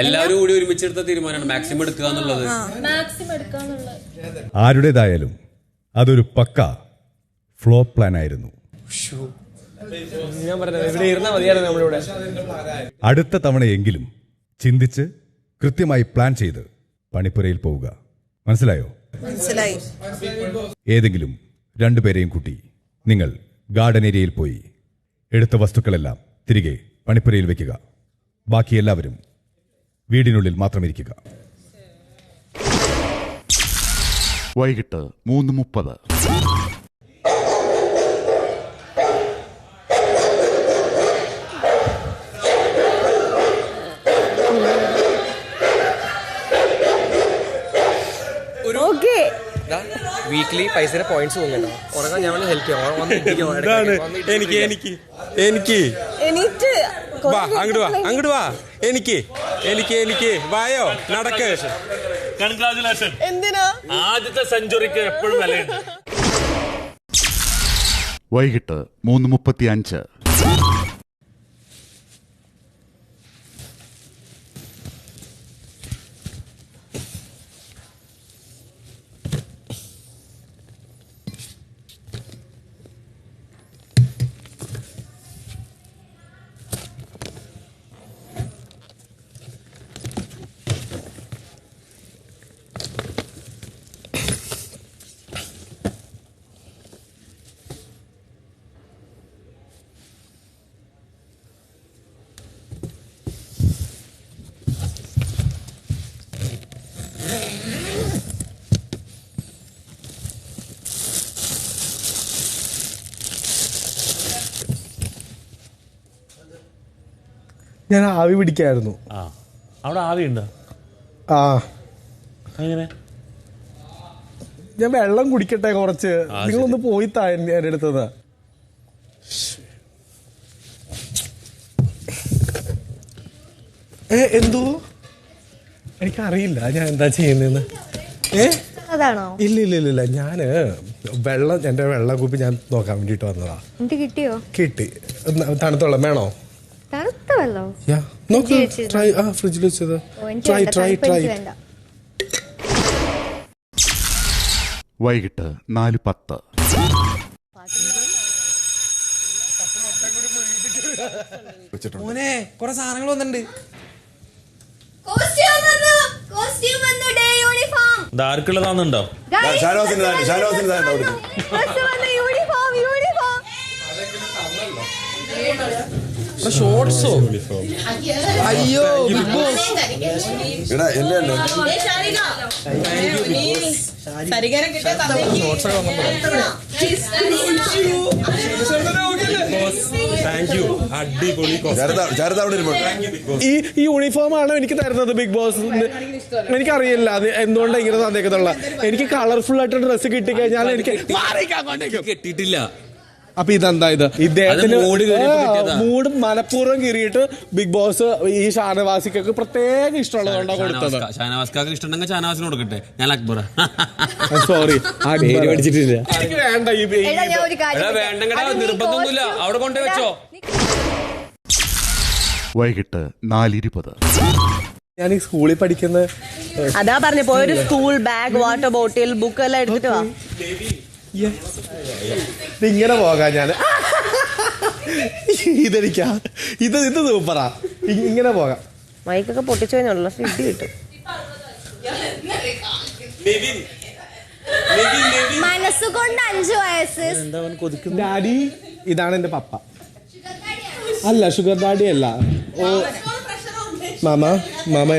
എല്ലാവരും കൂടി ഒരുമിച്ചെടുത്ത തീരുമാനമാണ് മാക്സിമം എടുക്കുക എന്നുള്ളത്. ആരുടേതായാലും അതൊരു പക്ക ഫ്ലോ പ്ലാൻ ആയിരുന്നു. ഞാൻ പറഞ്ഞത് ഇവിടെ ഇരുന്നാൽ മതിയായിരുന്നു നമ്മളിവിടെ. അടുത്ത തവണയെങ്കിലും ചിന്തിച്ച് കൃത്യമായി പ്ലാൻ ചെയ്ത് പണിപ്പുരയിൽ പോവുക. മനസ്സിലായോ? മനസ്സിലായി. ഏതെങ്കിലും രണ്ടുപേരെയും കൂട്ടി നിങ്ങൾ ഗാർഡൻ ഏരിയയിൽ പോയി എടുത്ത വസ്തുക്കളെല്ലാം തിരികെ പണിപ്പുരയിൽ വെക്കുക. ബാക്കി എല്ലാവരും വീടിനുള്ളിൽ മാത്രം ഇരിക്കുക. വൈകിട്ട് 3:30. വീക്ക്ലി പൈസയുടെ പോയിന്റ്സ് പോകുന്നുണ്ടോ? ഉറങ്ങാൻ ഞാൻ ഹെൽപ്പ് ചെയ്യാം. എനിക്ക് അങ്ങോട്ട് വാ. എനിക്ക് വായോ നടക്ക്. കൺഗ്രാജുലേഷൻ. എന്തിനാ? ആദ്യത്തെ സെഞ്ചുറിക്ക് എപ്പോഴും വിലയുണ്ട്. വൈകിട്ട് 3:35. ഞാൻ ആവി പിടിക്കായിരുന്നു. അവിടെ ആവിയുണ്ടോ? എങ്ങനെ? ഞാൻ വെള്ളം കുടിക്കട്ടെ കുറച്ച്. നിങ്ങളൊന്ന് പോയി എൻ്റെ അടുത്തത്. എന്തോ എനിക്കറിയില്ല ഞാൻ എന്താ ചെയ്യുന്നതെന്ന്. ഇല്ല ഞാന് എന്റെ വെള്ളം കുപ്പി ഞാൻ നോക്കാൻ വേണ്ടിട്ട് വന്നതാ. കിട്ടിയോ? കിട്ടി. തണുത്തോളം വേണോ? ഫ്രിഡ്ജിൽ വെച്ചത്. ട്രൈ. വൈകിട്ട് 4:10. മോനെ കുറെ സാധനങ്ങൾ വന്നിട്ടുണ്ട്. ആർക്കുള്ളതാന്നുണ്ടോ? ഷോർട്സോ? അയ്യോ ഈ യൂണിഫോം ആണോ എനിക്ക് തരുന്നത് ബിഗ് ബോസ്? എനിക്കറിയില്ല അത് എന്തുകൊണ്ടാണ് ഇങ്ങനെ തന്നേക്കുന്നുള്ള. എനിക്ക് കളർഫുൾ ആയിട്ട് ഡ്രസ്സ് കിട്ടിക്കഴിഞ്ഞാൽ എനിക്ക് കിട്ടിയിട്ടില്ല. അപ്പൊ ഇതെന്താ ഇത്? ഇദ്ദേഹത്തിന് മൂഡ് മനഃപൂർവ്വം കീറിയിട്ട് ബിഗ് ബോസ് ഈ ഷാനവാസിക്കൊക്കെ പ്രത്യേക ഇഷ്ടമുള്ളതുകൊണ്ടാണ് കൊടുത്തത്. ഷാനവാസിക്ക് ഇഷ്ടമുണ്ടെങ്കിൽ ഷാനവാസിന് കൊടുക്കട്ടെ. ഞാൻ അക്ബർ. സോറി പഠിച്ചിട്ടില്ല. എനിക്ക് വേണ്ട. വേണ്ടെങ്കടാ, നിർബന്ധമൊന്നുമില്ല. അവിടെ കൊണ്ടുവച്ചോ. വൈകിട്ട് 4:20. ഞാൻ ഈ സ്കൂളിൽ പഠിക്കുന്ന അതാ പറഞ്ഞു പോയൊരു school bag, water bottle, book എല്ലാം എടുത്തിട്ട് വാ. ഇങ്ങനെ പോകാം ഞാൻ. ഇതെനിക്കാ ഇത് സൂപ്പറാ. ഇങ്ങനെ പോകാം. മൈക്കൊക്കെ പൊട്ടിച്ചു കഴിഞ്ഞുള്ള ഇടി കിട്ടും. മനസ്സുകൊണ്ട് 5 വയസ്സ്. ഡാഡി ഇതാണ് എന്റെ പപ്പ. അല്ല ഷുഗർ ഡാഡി അല്ല. ഓ മാമ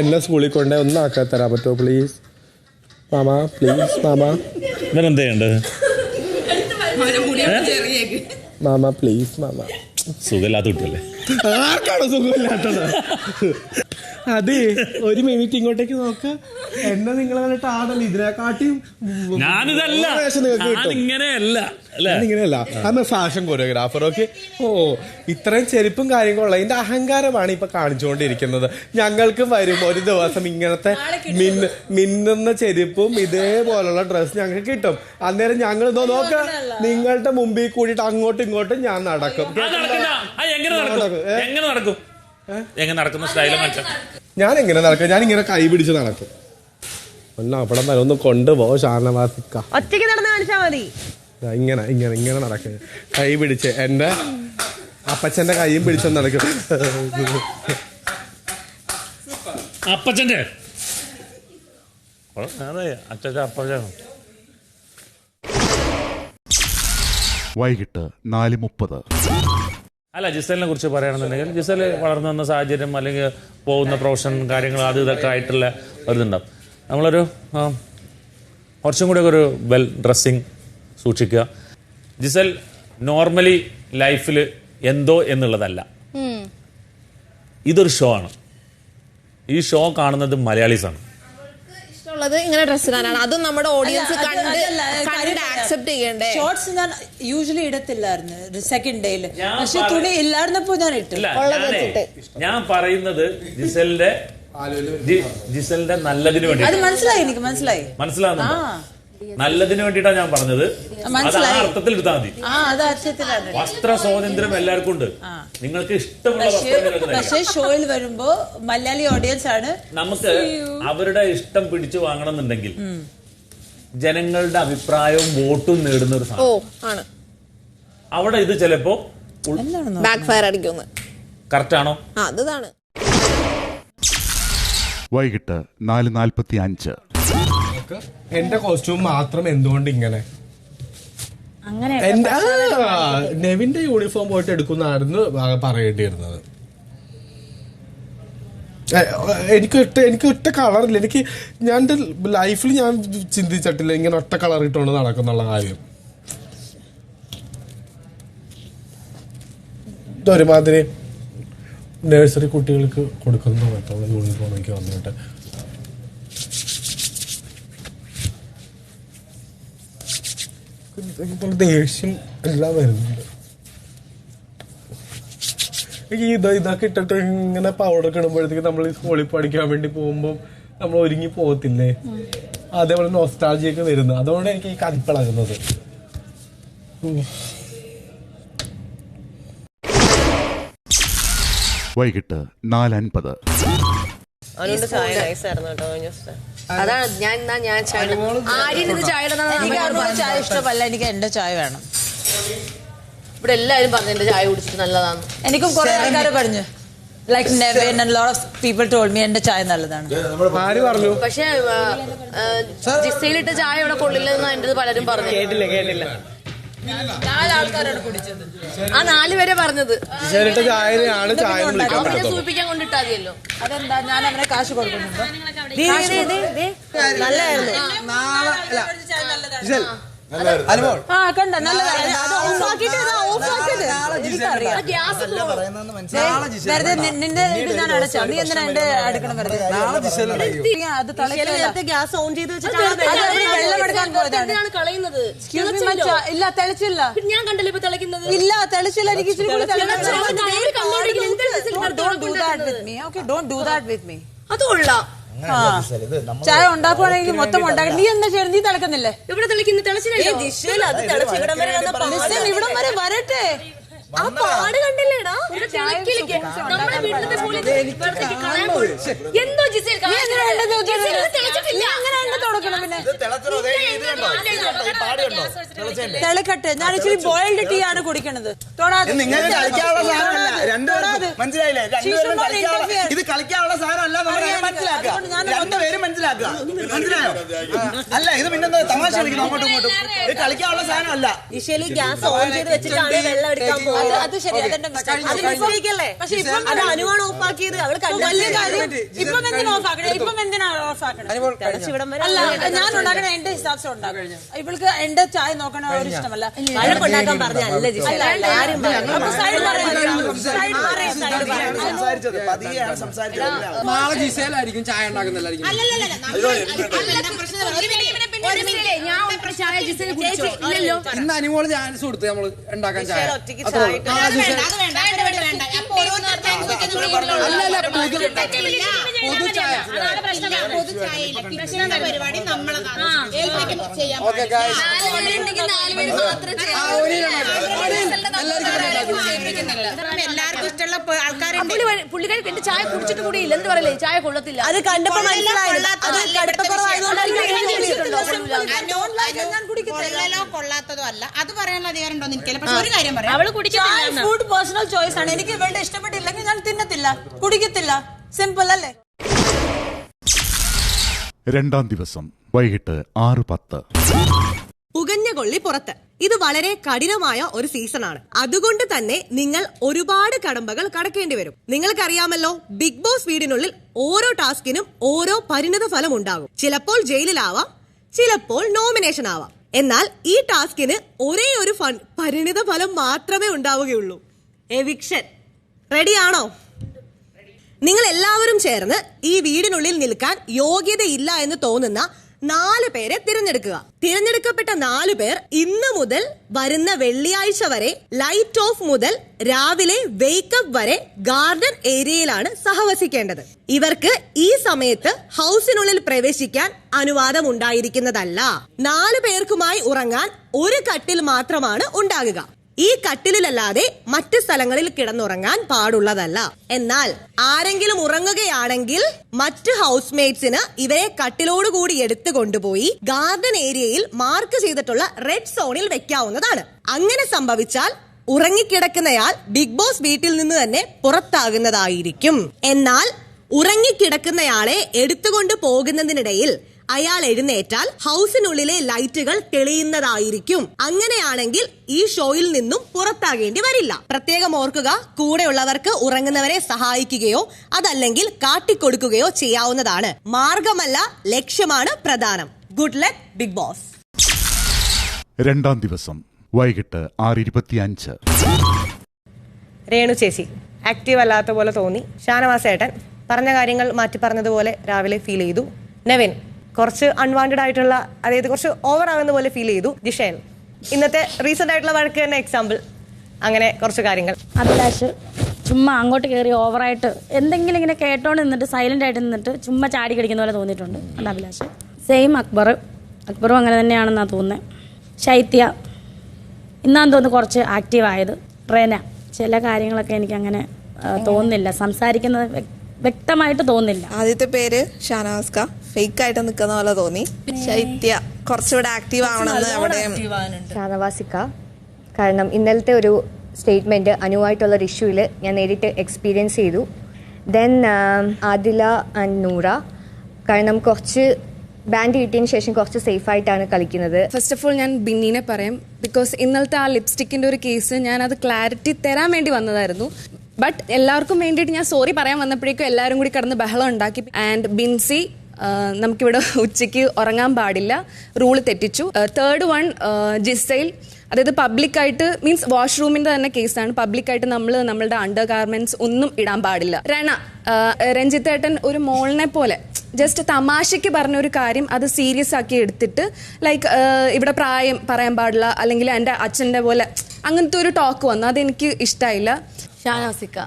എന്നെ സ്കൂളിൽ കൊണ്ടേ ഒന്നാക്കാൻ തരാൻ പറ്റുമോ പ്ലീസ്? പ്ലീസ് എന്താ ചെയ്യേണ്ടത്? പ്ലീസ് സുഖമില്ലാത്ത കുട്ടിയല്ലേ? ആർക്കാണോ സുഖമില്ലാത്തത്? അതെ, ഒരു മിനിറ്റ് ഇങ്ങോട്ടേക്ക് നോക്ക. എന്നെ നിങ്ങൾ കണ്ടിട്ട് ആടല്ല ഇതിനെക്കാട്ടിയും ഇങ്ങനെയല്ല. Fashion choreographer. ഓക്കെ. ഓ ഇത്രയും ചെരുപ്പും കാര്യങ്ങളുള്ള ഇതിന്റെ അഹങ്കാരമാണ് ഇപ്പൊ കാണിച്ചുകൊണ്ടിരിക്കുന്നത്. ഞങ്ങൾക്ക് വരും ഒരു ദിവസം ഇങ്ങനത്തെ മിന്നുന്ന ചെരുപ്പും ഇതേപോലുള്ള ഡ്രസ് ഞങ്ങൾക്ക് കിട്ടും. അന്നേരം ഞങ്ങൾ നോക്ക നിങ്ങളുടെ മുമ്പിൽ കൂടിയിട്ട് അങ്ങോട്ടും ഇങ്ങോട്ടും ഞാൻ നടക്കും. ഞാൻ എങ്ങനെ നടക്കും? ഞാൻ ഇങ്ങനെ കൈ പിടിച്ച് നടക്കും. അവിടെ വരെ ഒന്ന് കൊണ്ടുപോ ഷാനവാസിക്ക. ഒറ്റയ്ക്ക് നടന്ന് കാണിച്ചാ മതി. ഇങ്ങനെ നടക്കുക കൈ പിടിച്ച്. എന്റെ അപ്പച്ചന്റെ കൈയും പിടിച്ചൊന്ന് നടക്കും. അപ്പച്ചന്റെ അച്ഛൻ അപ്പച്ചൻ. വൈകിട്ട് 4:30. അല്ല, ജിസലിനെ കുറിച്ച് പറയുകയാണെന്നുണ്ടെങ്കിൽ ജിസൽ വളർന്നു വന്ന സാഹചര്യം അല്ലെങ്കിൽ പോകുന്ന പ്രൊഫഷൻ കാര്യങ്ങൾ അത് ഇതൊക്കെ ആയിട്ടുള്ള ഒരിതുണ്ടാവും. നമ്മളൊരു കുറച്ചും കൂടി ഒരു വെൽ ഡ്രസ്സിങ് സൂക്ഷിക്കുക. ജിസൽ നോർമലി ലൈഫിൽ എന്തോ എന്നുള്ളതല്ല, ഇതൊരു ഷോ ആണ്. ഈ ഷോ കാണുന്നത് മലയാളീസാണ്. ഇഷ്ടമുള്ളത് ഇങ്ങനെ ഡ്രസ് ഇടാനാണ്, അതും നമ്മുടെ ഓഡിയൻസ് കണ്ട് ആക്സെപ്റ്റ് ചെയ്യണ്ടേ. ഷോർട്സ് ഞാൻ യൂഷ്വലി ഇടത്തില്ലായിരുന്നു സെക്കൻഡ് ഡേയില്, പക്ഷെ തുണി ഇല്ലായിരുന്നപ്പോ ഞാൻ ഇട്ടില്ല. ഞാൻ പറയുന്നത് ജിസലിന്റെ നല്ലതിന് വേണ്ടി. അത് മനസ്സിലായി, എനിക്ക് മനസ്സിലാവുന്നു. നല്ലതിന് വേണ്ടിയിട്ടാണ് ഞാൻ പറഞ്ഞത്. അത് ആ അർത്ഥത്തിൽ എടുത്താൽ മതി. വസ്ത്ര സ്വാതന്ത്ര്യം എല്ലാവർക്കും ഉണ്ട്, നിങ്ങൾക്ക് ഇഷ്ടമുള്ള വസ്ത്രം. പക്ഷേ ഷോയിൽ വരുമ്പോ മലയാളി ഓഡിയൻസ് ആണ്, നമുക്ക് അവരുടെ ഇഷ്ടം പിടിച്ചു വാങ്ങണം എന്നുണ്ടെങ്കിൽ ജനങ്ങളുടെ അഭിപ്രായവും വോട്ടും നേടുന്ന ഒരു സാധനം. അവിടെ ഇത് ചിലപ്പോ ബാക്ക് ഫയർ അടിക്കുന്നു. കറക്റ്റ് ആണോ? അതാണ്. വൈകിട്ട് 4:45. എന്റെ കോസ്റ്റ്യൂം മാത്രം എന്തുകൊണ്ട് ഇങ്ങനെ? നെവിന്റെ യൂണിഫോം പോയിട്ട് എടുക്കുന്നതായിരുന്നു പറയേണ്ടിയിരുന്നത്. എനിക്ക് ഒറ്റ കളറില്ല. ഞാൻ എന്റെ ലൈഫിൽ ഞാൻ ചിന്തിച്ചിട്ടില്ല ഇങ്ങനെ ഒറ്റ കളർ ഇട്ടുകൊണ്ട് നടക്കുന്നുള്ള കാര്യം. ഇതൊരുമാതിരി നഴ്സറി കുട്ടികൾക്ക് കൊടുക്കുന്ന മറ്റുള്ള യൂണിഫോം എനിക്ക് വന്നിട്ട് ദേഷ്യം എല്ലാം വരുന്നുണ്ട്. ഇതൊക്കെ ഇട്ടിട്ട് ഇങ്ങനെ പൗഡർ ഇടുമ്പോഴത്തേക്ക് നമ്മൾ സ്കൂളിൽ പഠിക്കാൻ വേണ്ടി പോകുമ്പോൾ നമ്മൾ ഒരുങ്ങി പോകത്തില്ലേ, അതേപോലെ നൊസ്റ്റാൾജിയൊക്കെ വരുന്നത്. അതുകൊണ്ട് എനിക്ക് ഈ കതിപ്പിളകുന്നത്. വൈകിട്ട് 4:50. അതാണ് ഞാൻ ചായ ഇഷ്ടമല്ല, എനിക്ക് എന്റെ ചായ വേണം. ഇവിടെ എല്ലാരും പറഞ്ഞു എന്റെ ചായ കുടിച്ചിട്ട് നല്ലതാണ്. എനിക്കും കുറെ ആൾക്കാർ പറഞ്ഞു, like Nevin and lot of people told me എന്റെ ചായ നല്ലതാണ്. പക്ഷെ ജിസയിലിട്ട ചായ ഇവിടെ കൊള്ളില്ലെന്ന് എന്റെ പലരും പറഞ്ഞു. കേട്ടില്ല. 4 ആൾക്കാരാണ് കുടിച്ചത്. ആ 4 പേരെ പറഞ്ഞത് സൂചിപ്പിക്കാൻ കൊണ്ടിട്ടാ മതിയല്ലോ. അതെന്താ, ഞാൻ അവനെ കാശ് കൊടുക്കുന്നുണ്ടോ? കണ്ട നല്ലതാണ്. വെറുതെ നിന്റെ ഇത് ഞാൻ അടച്ചോ? നീ എന്തിനാ എന്റെ അടുക്കണം വെറുതെ? അത് ഗ്യാസ് ഓൺ ചെയ്ത് വെള്ളം എടുക്കാൻ പോയതാണ്. ഇല്ല, തെളിച്ചില്ല. ഞാൻ കണ്ടല്ലോ ഇപ്പൊ തിളയ്ക്കുന്നത്. ഇല്ല, തെളിച്ചില്ല. എനിക്ക് ഇച്ചിരി കൂടി don't do that with me. അത് കൊള്ളാം. ചായ ഉണ്ടാക്കുവാണെങ്കിൽ മൊത്തം ഉണ്ടാക്കണം. നീ എന്താ ചെയ്യുന്നത്? നീ തിളക്കുന്നില്ലേ? ഇവിടെ ഇവിടം വരെ വരട്ടെ. ആ പാട് കണ്ടില്ലേടാ? നമ്മുടെ വീട്ടിലത്തെ പോലെ എന്തോ ജിസേൽ തിളക്കട്ടെ. ഞാൻ ഇച്ചിരി ബോയിൽഡ് ടീ ആണ് കുടിക്കണത്. മനസ്സിലായില്ലേ? ഇത് കളിക്കാനുള്ള സാധനമല്ല. മനസ്സിലാക്കുക. മനസ്സിലായോ? അല്ല, ഇത് പിന്നെ തമാശ കളിക്കണം അങ്ങോട്ടും ഇങ്ങോട്ടും. ഇത് കളിക്കാനുള്ള സാധനമല്ല. ഗ്യാസ് ഓൺ ചെയ്ത് വെച്ചിട്ടാണ് വെള്ളം എടുക്കാൻ പോകുന്നത്. അത് ശരി, അതെന്റെ മിസ്റ്റേക്കല്ലേ? പക്ഷെ അത് അനുവാണ് ഓഫാക്കിയത്. അവള് വലിയ കാര്യം. ഇപ്പം എന്തിനാ ഓഫാക്കണേ? ഇപ്പം എന്തിനാ ഓഫാക്കണേ? അല്ല, ഞാൻ ഉണ്ടാക്കണ എന്റെ ഹിസാബ്സ് ഉണ്ടാക്കണം. ഇവൾക്ക് എന്റെ ചായ നോക്കണ ഒരു ഇഷ്ടമല്ല. വഴക്കുണ്ടാക്കാൻ പറഞ്ഞല്ല നാളെ ജിസയിലായിരിക്കും ചായ ഉണ്ടാക്കുന്നില്ലായിരിക്കും. ഇന്ന് അനുമോള് ചാൻസ് കൊടുത്ത് നമ്മള് ഉണ്ടാക്കാൻ ചായ. എല്ലാവർക്കും ഇഷ്ടമുള്ള ആൾക്കാരുണ്ട്. പുള്ളിക്കാർക്ക് എന്റെ ചായ കുടിച്ചിട്ട് കൂടി ഇല്ല. എന്ത് പറയല്ലേ, ചായ കൊള്ളത്തില്ല. അത് കണ്ടപ്പോ മനസ്സിലായില്ല. അത് കടുപ്പക്കുറവായതുകൊണ്ടായിരിക്കും. കൊള്ളലോ കൊള്ളാത്തതോ അല്ല, അത് പറയാനുള്ള അധികാരം ഉണ്ടോ എനിക്കല്ല. പക്ഷെ ഒരു കാര്യം പറയാം, ഫുഡ് പേഴ്സണൽ ചോയ്സ് ആണ്. എനിക്ക് വേണ്ട ഇഷ്ടപ്പെട്ടില്ലെങ്കിൽ ഞാൻ തിന്നത്തില്ല, കുടിക്കത്തില്ല. സിമ്പിൾ അല്ലേ? രണ്ടാം ദിവസം വൈകിട്ട് 6:10. പുകഞ്ഞ കൊള്ളി പുറത്ത്. ഇത് വളരെ കഠിനമായ ഒരു സീസണാണ്. അതുകൊണ്ട് തന്നെ നിങ്ങൾ ഒരുപാട് കടമ്പകൾ കടക്കേണ്ടി വരും. നിങ്ങൾക്കറിയാമല്ലോ, ബിഗ് ബോസ് വീടിനുള്ളിൽ ഓരോ ടാസ്കിനും ഓരോ പരിണിത ഫലം ഉണ്ടാകും. ചിലപ്പോൾ ജയിലിലാവാം, ചിലപ്പോൾ നോമിനേഷൻ ആവാം. എന്നാൽ ഈ ടാസ്കിന് ഒരേ ഒരു പരിണിത ഫലം മാത്രമേ ഉണ്ടാവുകയുള്ളൂ, എവിക്ഷൻ. റെഡിയാണോ? നിങ്ങൾ എല്ലാവരും ചേർന്ന് ഈ വീടിനുള്ളിൽ നിൽക്കാൻ യോഗ്യതയില്ല എന്ന് തോന്നുന്ന 4 പേരെ തിരഞ്ഞെടുക്കുക. തിരഞ്ഞെടുക്കപ്പെട്ട 4 പേർ ഇന്ന് മുതൽ വരുന്ന വെള്ളിയാഴ്ച വരെ ലൈറ്റ് ഓഫ് മുതൽ രാവിലെ വേക്കപ്പ് വരെ ഗാർഡൻ ഏരിയയിലാണ് സഹവസിക്കേണ്ടത്. ഇവർക്ക് ഈ സമയത്ത് ഹൗസിനുള്ളിൽ പ്രവേശിക്കാൻ അനുവാദം ഉണ്ടായിരിക്കുന്നതല്ല. 4 പേർക്കുമായി ഉറങ്ങാൻ ഒരു കട്ടിൽ മാത്രമാണ് ഉണ്ടാകുക. ഈ കട്ടിലല്ലാതെ മറ്റ് സ്ഥലങ്ങളിൽ കിടന്നുറങ്ങാൻ പാടുള്ളതല്ല. എന്നാൽ ആരെങ്കിലും ഉറങ്ങുകയാണെങ്കിൽ മറ്റ് ഹൗസ്മേറ്റ്സിന് ഇവരെ കട്ടിലോടുകൂടി എടുത്തു കൊണ്ടുപോയി ഗാർഡൻ ഏരിയയിൽ മാർക്ക് ചെയ്തിട്ടുള്ള റെഡ് സോണിൽ വെക്കാവുന്നതാണ്. അങ്ങനെ സംഭവിച്ചാൽ ഉറങ്ങിക്കിടക്കുന്നയാൾ ബിഗ് ബോസ് വീട്ടിൽ നിന്ന് തന്നെ പുറത്താകുന്നതായിരിക്കും. എന്നാൽ ഉറങ്ങിക്കിടക്കുന്നയാളെ എടുത്തുകൊണ്ട് പോകുന്നതിനിടയിൽ അയാൾ എഴുന്നേറ്റാൽ ഹൗസിനുള്ളിലെ ലൈറ്റുകൾ തെളിയുന്നതായിരിക്കും. അങ്ങനെയാണെങ്കിൽ ഈ ഷോയിൽ നിന്നും പുറത്താകേണ്ടി വരില്ല. പ്രത്യേകം ഓർക്കുക, കൂടെയുള്ളവർക്ക് ഉറങ്ങുന്നവരെ സഹായിക്കുകയോ അതല്ലെങ്കിൽ കാട്ടിക്കൊടുക്കുകയോ ചെയ്യാവുന്നതാണ്. മാർഗമല്ല, ലക്ഷ്യമാണ് പ്രധാനം. Good luck big boss. രണ്ടാം ദിവസം വൈകിട്ട് 6:25. രേണു ചേച്ചി ആക്റ്റീവ് അല്ലാത്ത പോലെ തോന്നി. ഷാനവാസ് ഏട്ടൻ പറഞ്ഞ കാര്യങ്ങൾ മാറ്റി പറഞ്ഞതുപോലെ രാവിലെ ഫീൽ ചെയ്തു. നെവിൻ കുറച്ച് അൺവാണ്ടഡ് ആയിട്ടുള്ള, അതായത് കുറച്ച് ഓവർ ആകുന്ന പോലെ ഫീൽ ചെയ്തു. ജിഷേൽ ഇന്നത്തെ റീസെന്റ് ആയിട്ടുള്ള വഴക്ക് തന്നെ എക്സാമ്പിൾ. അങ്ങനെ കുറച്ച് കാര്യങ്ങൾ. അഭിലാഷ് ചുമ്മാ അങ്ങോട്ട് കയറി ഓവറായിട്ട് എന്തെങ്കിലും ഇങ്ങനെ കേട്ടോണ്ട് നിന്നിട്ട് സൈലന്റ് ആയിട്ട് നിന്നിട്ട് ചുമ്മാ ചാടി കടിക്കുന്ന പോലെ തോന്നിയിട്ടുണ്ട്. അത് അഭിലാഷ്. സെയിം അക്ബറും അങ്ങനെ തന്നെയാണെന്നാണ് തോന്നുന്നത്. ശൈത്യ ഇന്നാന്ന് തോന്നുന്നു കുറച്ച് ആക്റ്റീവ് ആയത്. റെന ചില കാര്യങ്ങളൊക്കെ എനിക്ക് അങ്ങനെ തോന്നുന്നില്ല, സംസാരിക്കുന്നത് വ്യക്തമായിട്ട് തോന്നുന്നില്ല. ആദ്യത്തെ പേര് ഷാനവാസ്ക ഫേക്ക് ആയിട്ട് നിൽക്കുന്ന പോലെ തോന്നി. ശൈത്യ കുറച്ചുകൂടെ ആക്റ്റീവ് ആവണമെന്ന് അവിടെ. ഷാനവാസിക്ക, കാരണം ഇന്നലത്തെ ഒരു സ്റ്റേറ്റ്മെന്റ് അനുവായിട്ടുള്ള ഒരു ഇഷ്യൂവിൽ ഞാൻ നേരിട്ട് എക്സ്പീരിയൻസ് ചെയ്തു. ദെൻ ആദില ആൻഡ് നൂറ, കാരണം കുറച്ച് ബാൻഡ് കിട്ടിയതിന് ശേഷം കുറച്ച് സേഫായിട്ടാണ് കളിക്കുന്നത്. ഫസ്റ്റ് ഓഫ് ഓൾ ഞാൻ ബിന്നീനെ പറയാം, ബിക്കോസ് ഇന്നലത്തെ ആ ലിപ്സ്റ്റിക്കിൻ്റെ ഒരു കേസ് ഞാനത് ക്ലാരിറ്റി തരാൻ വേണ്ടി വന്നതായിരുന്നു. ബട്ട് എല്ലാവർക്കും വേണ്ടിയിട്ട് ഞാൻ സോറി പറയാൻ വന്നപ്പോഴേക്കും എല്ലാവരും കൂടി കിടന്ന് ബഹളം ഉണ്ടാക്കി. ആൻഡ് ബിൻസി, നമുക്കിവിടെ ഉച്ചയ്ക്ക് ഉറങ്ങാൻ പാടില്ല, റൂള് തെറ്റിച്ചു. തേർഡ് വൺ ജിസൈൽ, അതായത് പബ്ലിക്കായിട്ട് മീൻസ് വാഷ്റൂമിൻ്റെ തന്നെ കേസാണ്. പബ്ലിക്കായിട്ട് നമ്മളുടെ അണ്ടർ ഗാർമെന്റ്സ് ഒന്നും ഇടാൻ പാടില്ല. രഞ്ജിത്തേട്ടൻ ഒരു മോളിനെ പോലെ ജസ്റ്റ് തമാശയ്ക്ക് പറഞ്ഞൊരു കാര്യം അത് സീരിയസ് ആക്കി എടുത്തിട്ട് ലൈക്ക് ഇവിടെ പ്രായം പറയാൻ പാടില്ല, അല്ലെങ്കിൽ എൻ്റെ അച്ഛൻ്റെ പോലെ അങ്ങനത്തെ ഒരു ടോക്ക് വന്നു. അതെനിക്ക് ഇഷ്ടമായില്ല. ഷാനവാസിക്ക,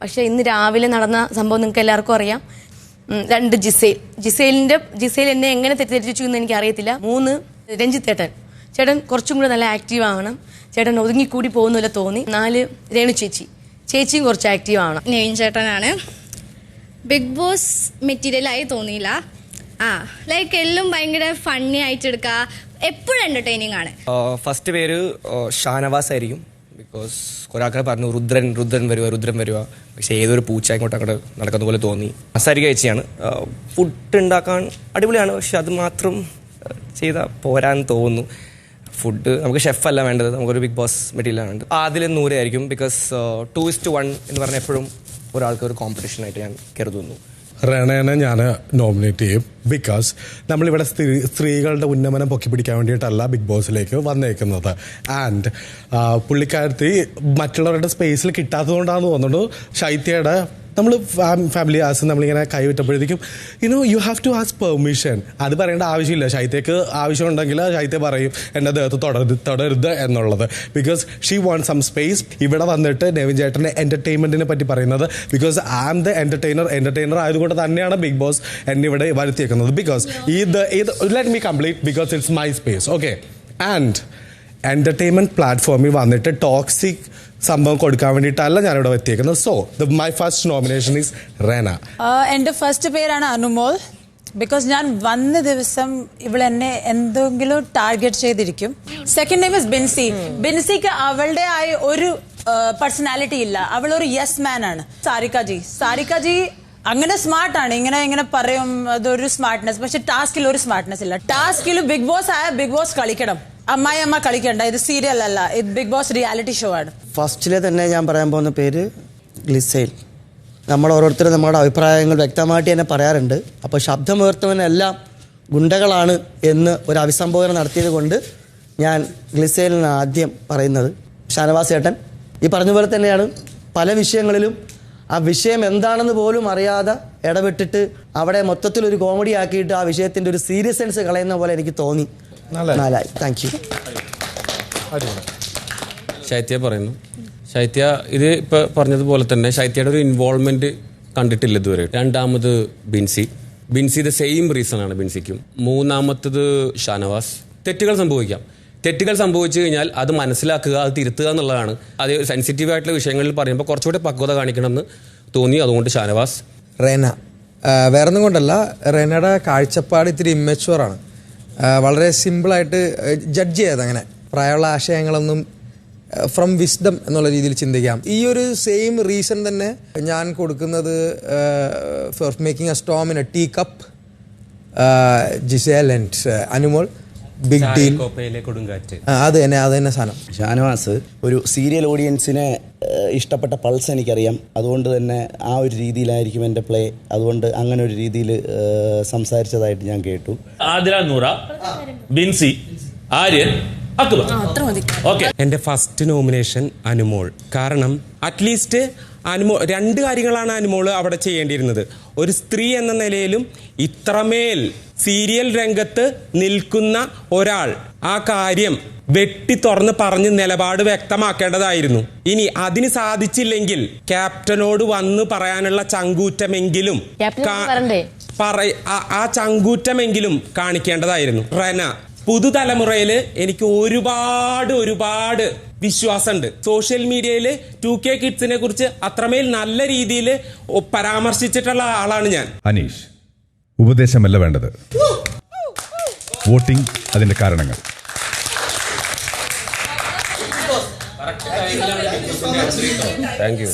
പക്ഷെ ഇന്ന് രാവിലെ നടന്ന സംഭവം നിങ്ങൾക്ക് എല്ലാവർക്കും അറിയാം. 2 ജിസൈൽ എന്നെ എങ്ങനെ തെറ്റിദ്ധരിച്ചു എന്ന് എനിക്ക് അറിയത്തില്ല. 3 രഞ്ജിത്തേട്ടൻ, ചേട്ടൻ കുറച്ചും കൂടെ നല്ല ആക്റ്റീവ് ആവണം, ചേട്ടൻ ഒതുങ്ങിക്കൂടി പോകുന്നില്ല തോന്നി. 4 രേണു ചേച്ചിയും കുറച്ച് ആക്റ്റീവ് ആവണം. നെയിൻ ചേട്ടനാണ്. ബിഗ് ബോസ് മെറ്റീരിയലായി തോന്നിയില്ല. ലൈക്ക് എല്ലാം ഭയങ്കര ഫണ്ണി ആയിട്ട് എടുക്കുക, എപ്പോഴും എന്റർടൈനിങ് ആണ്. ഫസ്റ്റ് പേര് ഷാനവാസ് ആയിരിക്കും. ബിക്കോസ് കുറെ ആൾക്കാർ പറഞ്ഞു രുദ്രൻ വരുക, പക്ഷെ ഏതൊരു പൂച്ച അങ്ങോട്ട് നടക്കുന്ന പോലെ തോന്നി. അസാരിക ചേച്ചിയാണ്. ഫുഡ് ഉണ്ടാക്കാൻ അടിപൊളിയാണ്, പക്ഷെ അത് മാത്രം ചെയ്താൽ പോരാന്ന് തോന്നുന്നു. ഫുഡ് നമുക്ക് ഷെഫല്ല വേണ്ടത്, നമുക്കൊരു ബിഗ് ബോസ് മെറ്റീരിയലാണ് വേണ്ടത്. അതിൽ 100 ആയിരിക്കും. ബിക്കോസ് 2:1 എന്ന് പറഞ്ഞാൽ എപ്പോഴും ഒരാൾക്ക് ഒരു കോമ്പറ്റീഷനായിട്ട് ഞാൻ കരുതുന്നു. റെനേനെ ഞാൻ നോമിനേറ്റ് ചെയ്യും. ബിക്കോസ് നമ്മളിവിടെ സ്ത്രീകളുടെ ഉന്നമനം പൊക്കി പിടിക്കാൻ വേണ്ടിയിട്ടല്ല ബിഗ് ബോസിലേക്ക് വന്നേക്കുന്നത്. ആൻഡ് പുള്ളിക്കാരത്തി മറ്റുള്ളവരുടെ സ്പേസിൽ കിട്ടാത്തതുകൊണ്ടാണെന്ന് തോന്നുന്നു. ശൈത്യയുടെ നമ്മൾ ഫാമിലി നമ്മളിങ്ങനെ കൈവിട്ടപ്പോഴത്തേക്കും you have to ask permission. അത് പറയേണ്ട ആവശ്യമില്ല. ശൈത്യക്ക് ആവശ്യമുണ്ടെങ്കിൽ ശൈത്യ പറയും എൻ്റെ ദേഹത്ത് തൊടരുത് എന്നുള്ളത്. Because she want some space. ഇവിടെ വന്നിട്ട് നെവിൻ ചേട്ടൻ്റെ എൻ്റർടൈൻമെൻറ്റിനെ പറ്റി പറയുന്നത് because I am the entertainer ആയതുകൊണ്ട് തന്നെയാണ് ബിഗ് ബോസ് എന്നെ ഇവിടെ വരുത്തിയേക്കുന്നത്. Because let me complete because it's my space. Okay. And entertainment പ്ലാറ്റ്ഫോമിൽ വന്നിട്ട് ടോക്സിക് സംഭവം കൊടുക്കാൻ വേണ്ടിയിട്ടല്ല ഞാനിവിടെ എത്തിയേക്കുന്നത്. So my first nomination is Rena. എൻ്റെ ഫസ്റ്റ് പേരാണ് അനുമോൾ. ബിക്കോസ് ഞാൻ വന്ന ദിവസം ഇവളെന്നെ എന്തെങ്കിലും ടാർഗറ്റ് ചെയ്തിരിക്കും. Second name is Binsy. ബിൻസിക്ക് അവളുടെ ആയ ഒരു പേഴ്സണാലിറ്റി ഇല്ല. അവൾ ഒരു യെസ് മാൻ ആണ്. സാരിക ജി അങ്ങനെ സ്മാർട്ടാണ്. ഇങ്ങനെ പറയും അതൊരു സ്മാർട്ട്നെസ്. പക്ഷെ ടാസ്കിൽ ഒരു സ്മാർട്ട്നെസ് ഇല്ല. ടാസ്കിൽ ബിഗ് ബോസ് ആയ ബിഗ് ബോസ് കളിക്കണം. അമ്മ കളിക്കണ്ട. ഇത് സീരിയൽ അല്ല, ഇത് ബിഗ് ബോസ് റിയാലിറ്റി ഷോ ആണ്. ഫസ്റ്റിലെ തന്നെ ഞാൻ പറയാൻ പോകുന്ന പേര് ഗ്ലിസൈൽ. നമ്മൾ ഓരോരുത്തരും നമ്മുടെ അഭിപ്രായങ്ങൾ വ്യക്തമായിട്ട് തന്നെ പറയാറുണ്ട്. അപ്പോൾ ശബ്ദമുയർത്തുന്നവനെല്ലാം ഗുണ്ടകളാണ് എന്ന് ഒരു അഭിസംബോധന നടത്തിയത് കൊണ്ട് ഞാൻ ഗ്ലിസൈലിന് ആദ്യം പറയുന്നത്. ഷാനവാസ് ചേട്ടൻ ഈ പറഞ്ഞ പോലെ തന്നെയാണ്. പല വിഷയങ്ങളിലും ആ വിഷയം എന്താണെന്ന് പോലും അറിയാതെ ഇടപെട്ടിട്ട് അവിടെ മൊത്തത്തിൽ ഒരു കോമഡി ആക്കിയിട്ട് ആ വിഷയത്തിൻ്റെ ഒരു സീരിയസ്നെസ് കളയുന്ന പോലെ എനിക്ക് തോന്നി. 4 താങ്ക് യു. ശൈത്യ പറയുന്നു. ശൈത്യ ഇത് ഇപ്പൊ പറഞ്ഞതുപോലെ തന്നെ ശൈത്യയുടെ ഒരു ഇൻവോൾവ്മെന്റ് കണ്ടിട്ടില്ല ഇതുവരെ. രണ്ടാമത് ബിൻസി ദ സെയിം റീസൺ ആണ് ബിൻസിക്കും. മൂന്നാമത്തത് ഷാനവാസ്. തെറ്റുകൾ സംഭവിച്ചു കഴിഞ്ഞാൽ അത് മനസ്സിലാക്കുക, അത് തിരുത്തുക എന്നുള്ളതാണ്. അത് സെൻസിറ്റീവ് ആയിട്ടുള്ള വിഷയങ്ങളിൽ പറയുമ്പോൾ കുറച്ചുകൂടി പക്വത കാണിക്കണമെന്ന് തോന്നി. അതുകൊണ്ട് ഷാനവാസ്. റെന വേറൊന്നും കൊണ്ടല്ല, റെനയുടെ കാഴ്ചപ്പാട് ഇത്തിരി ഇമ്മച്വറാണ്. വളരെ സിമ്പിളായിട്ട് ജഡ്ജ് ചെയ്യാതെ അങ്ങനെ പ്രായമുള്ള ആശയങ്ങളൊന്നും ഫ്രം വിസ്ഡം എന്നുള്ള രീതിയിൽ ചിന്തിക്കാം. ഈ ഒരു സെയിം റീസൺ തന്നെ ഞാൻ കൊടുക്കുന്നത് for making a storm in a tea cup Gizele and Anumol. Big deal. അത് തന്നെ സാധനം. ഷാനവാസ് ഒരു സീരിയൽ ഓഡിയൻസിനെ ഇഷ്ടപ്പെട്ട പൾസ് എനിക്കറിയാം. അതുകൊണ്ട് തന്നെ ആ ഒരു രീതിയിലായിരിക്കും എൻ്റെ പ്ലേ. അതുകൊണ്ട് അങ്ങനെ ഒരു രീതിയിൽ സംസാരിച്ചതായിട്ട് ഞാൻ കേട്ടു. ആദില നൂറ, ബിൻസി, ആര്യൻ, അക്ബർ. എൻ്റെ ഫസ്റ്റ് നോമിനേഷൻ അനുമോൾ. കാരണം അറ്റ്ലീസ്റ്റ് അനുമോൾ 2 കാര്യങ്ങളാണ് അനുമോൾ അവിടെ ചെയ്യേണ്ടിയിരുന്നത്. ഒരു സ്ത്രീ എന്ന നിലയിലും ഇത്രമേൽ സീരിയൽ രംഗത്ത് നിൽക്കുന്ന ഒരാൾ ആ കാര്യം വെട്ടി തുറന്ന് പറഞ്ഞ് നിലപാട് വ്യക്തമാക്കേണ്ടതായിരുന്നു. ഇനി അതിന് സാധിച്ചില്ലെങ്കിൽ ക്യാപ്റ്റനോട് വന്ന് പറയാനുള്ള ചങ്കൂറ്റമെങ്കിലും ആ ചങ്കൂറ്റമെങ്കിലും കാണിക്കേണ്ടതായിരുന്നു. റെന പുതുതലമുറയിൽ എനിക്ക് ഒരുപാട് വിശ്വാസമുണ്ട്. സോഷ്യൽ മീഡിയയിൽ 2K കിഡ്സിനെ കുറിച്ച് അത്രമേൽ നല്ല രീതിയിൽ പരാമർശിച്ചിട്ടുള്ള ആളാണ് ഞാൻ. അനീഷ്, ഉപദേശമല്ല വേണ്ടത്, വോട്ടിംഗ്, അതിന്റെ കാരണങ്ങൾ.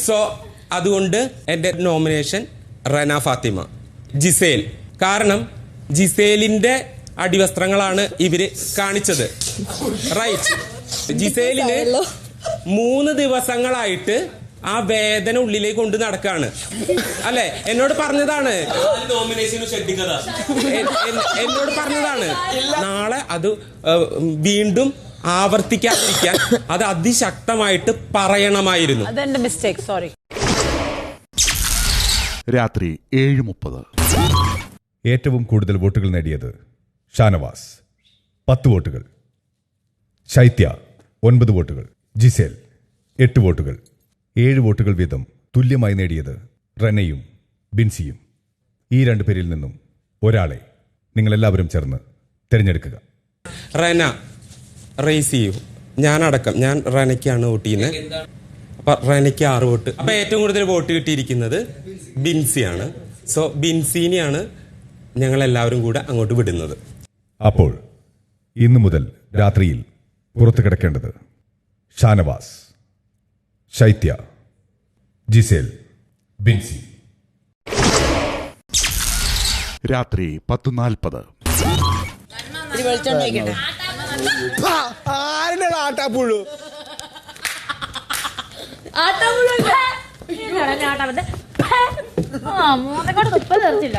സോ അതുകൊണ്ട് എൻ്റെ നോമിനേഷൻ റെന ഫാത്തിമ. ജിസേൽ. കാരണം ജിസേലിന്റെ അടിവസ്ത്രങ്ങളാണ് ഇവര് കാണിച്ചത്. റൈറ്റ്. ജിസേലിന് 3 ദിവസങ്ങളായിട്ട് ആ വേദന ഉള്ളിലേക്ക് കൊണ്ട് നടക്കാണ് അല്ലെ? എന്നോട് പറഞ്ഞതാണ്. നാളെ അത് വീണ്ടും ആവർത്തിക്കാതിരിക്കാൻ അത് അതിശക്തമായിട്ട് പറയണമായിരുന്നു. അതെന്റെ മിസ്റ്റേക്ക്, സോറി. രാത്രി 7:30. ഏറ്റവും കൂടുതൽ വോട്ടുകൾ നേടിയത് ഷാനവാസ് 10 വോട്ടുകൾ, ശൈത്യ 9 വോട്ടുകൾ, ജിസേൽ 8 വോട്ടുകൾ. 7 വോട്ടുകൾ വീതം തുല്യമായി നേടിയത് റെനയും ബിൻസിയും. ഈ 2 പേരിൽ നിന്നും ഒരാളെ നിങ്ങളെല്ലാവരും ചേർന്ന് തിരഞ്ഞെടുക്കുക. റെന റേസ് ചെയ്യൂ. ഞാൻ റെനയ്ക്കാണ് വോട്ട് ചെയ്യുന്നത്. അപ്പൊ റെനയ്ക്ക് 6 വോട്ട്. അപ്പൊ ഏറ്റവും കൂടുതൽ വോട്ട് കിട്ടിയിരിക്കുന്നത് ബിൻസിയാണ്. സോ ബിൻസിനെയാണ് ഞങ്ങൾ എല്ലാവരും കൂടെ അങ്ങോട്ട് വിടുന്നത്. അപ്പോൾ ഇന്നു മുതൽ രാത്രിയിൽ പുറത്തു കിടക്കേണ്ടത് ഷാനവാസ്, ശൈത്യ, ജിസേൽ, ബിൻസി. രാത്രി 10:40. ആട്ടാപ്പുഴു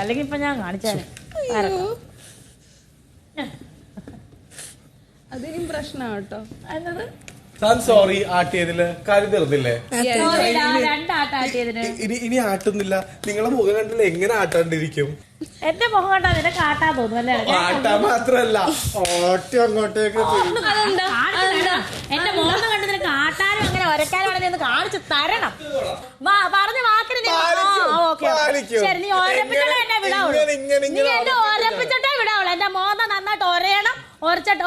അല്ലെങ്കിൽ ഇപ്പൊ ഞാൻ കാണിച്ചാൽ അതിനും പ്രശ്നമാണ് കേട്ടോ. താൻ സോറി ആട്ടിയതില് കാര്യം തീർന്നില്ലേ? ഇനി ആട്ടുന്നില്ല. നിങ്ങളെ മുഖം കണ്ടില്ല എങ്ങനെ ആട്ടാണ്ടിരിക്കും? എന്റെ മുഖം കണ്ടാ നിനക്ക് ആട്ടാൻ തോന്നും അല്ലേ? ആട്ടാ മാത്രല്ല ഓട്ടി അങ്ങോട്ടേക്ക് എന്റെ മുഖം കണ്ട് നിനക്ക് ആട്ടാനും അങ്ങനെ ഒരക്കാനും ഒന്ന് കാണിച്ചു തരണം. പറഞ്ഞ വാക്കിന് ശരി, നീ ഒരപ്പിച്ചിട്ടേ എന്നെ വിടാവുള്ളൂ. നീ എന്നെ ഒരപ്പിച്ചിട്ടേ വിടാവുള്ളൂ. എന്റെ മോഹം നന്നായിട്ട് ഒരയണം.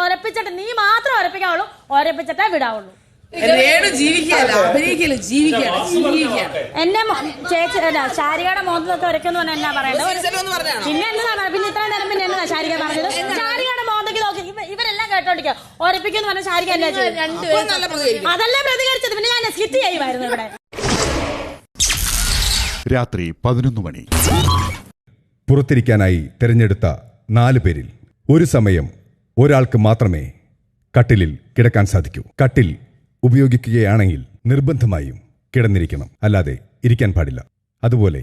ഒരപ്പിച്ചിട്ട് നീ മാത്രം ഒരപ്പിക്കാവുള്ളൂ. ഒരപ്പിച്ചിട്ടേ വിടാവുള്ളൂ. എന്നെ ചേച്ചി ശാരികയുടെ മോഹത്തൊക്കെ ഒരക്കെന്ന് പറഞ്ഞാൽ എന്നാ പറയണ്ടത്? പിന്നെ എന്താണ് പിന്നെ ഇത്ര പഠിക്കാം. ഉറപ്പിക്കുന്നു പറഞ്ഞ ശാരിക അല്ല അതല്ല പ്രതികരിച്ചത്. പിന്നെ ഞാൻ സ്കിറ്റ് ചെയ്യുമായിരുന്നു ഇവിടെ. രാത്രി 11 മണി. പുറത്തിരിക്കാനായി തിരഞ്ഞെടുത്ത 4 പേരിൽ ഒരു സമയം ഒരാൾക്ക് മാത്രമേ കട്ടിലിൽ കിടക്കാൻ സാധിക്കൂ. കട്ടിൽ ഉപയോഗിക്കുകയാണെങ്കിൽ നിർബന്ധമായും കിടന്നിരിക്കണം, അല്ലാതെ ഇരിക്കാൻ പാടില്ല. അതുപോലെ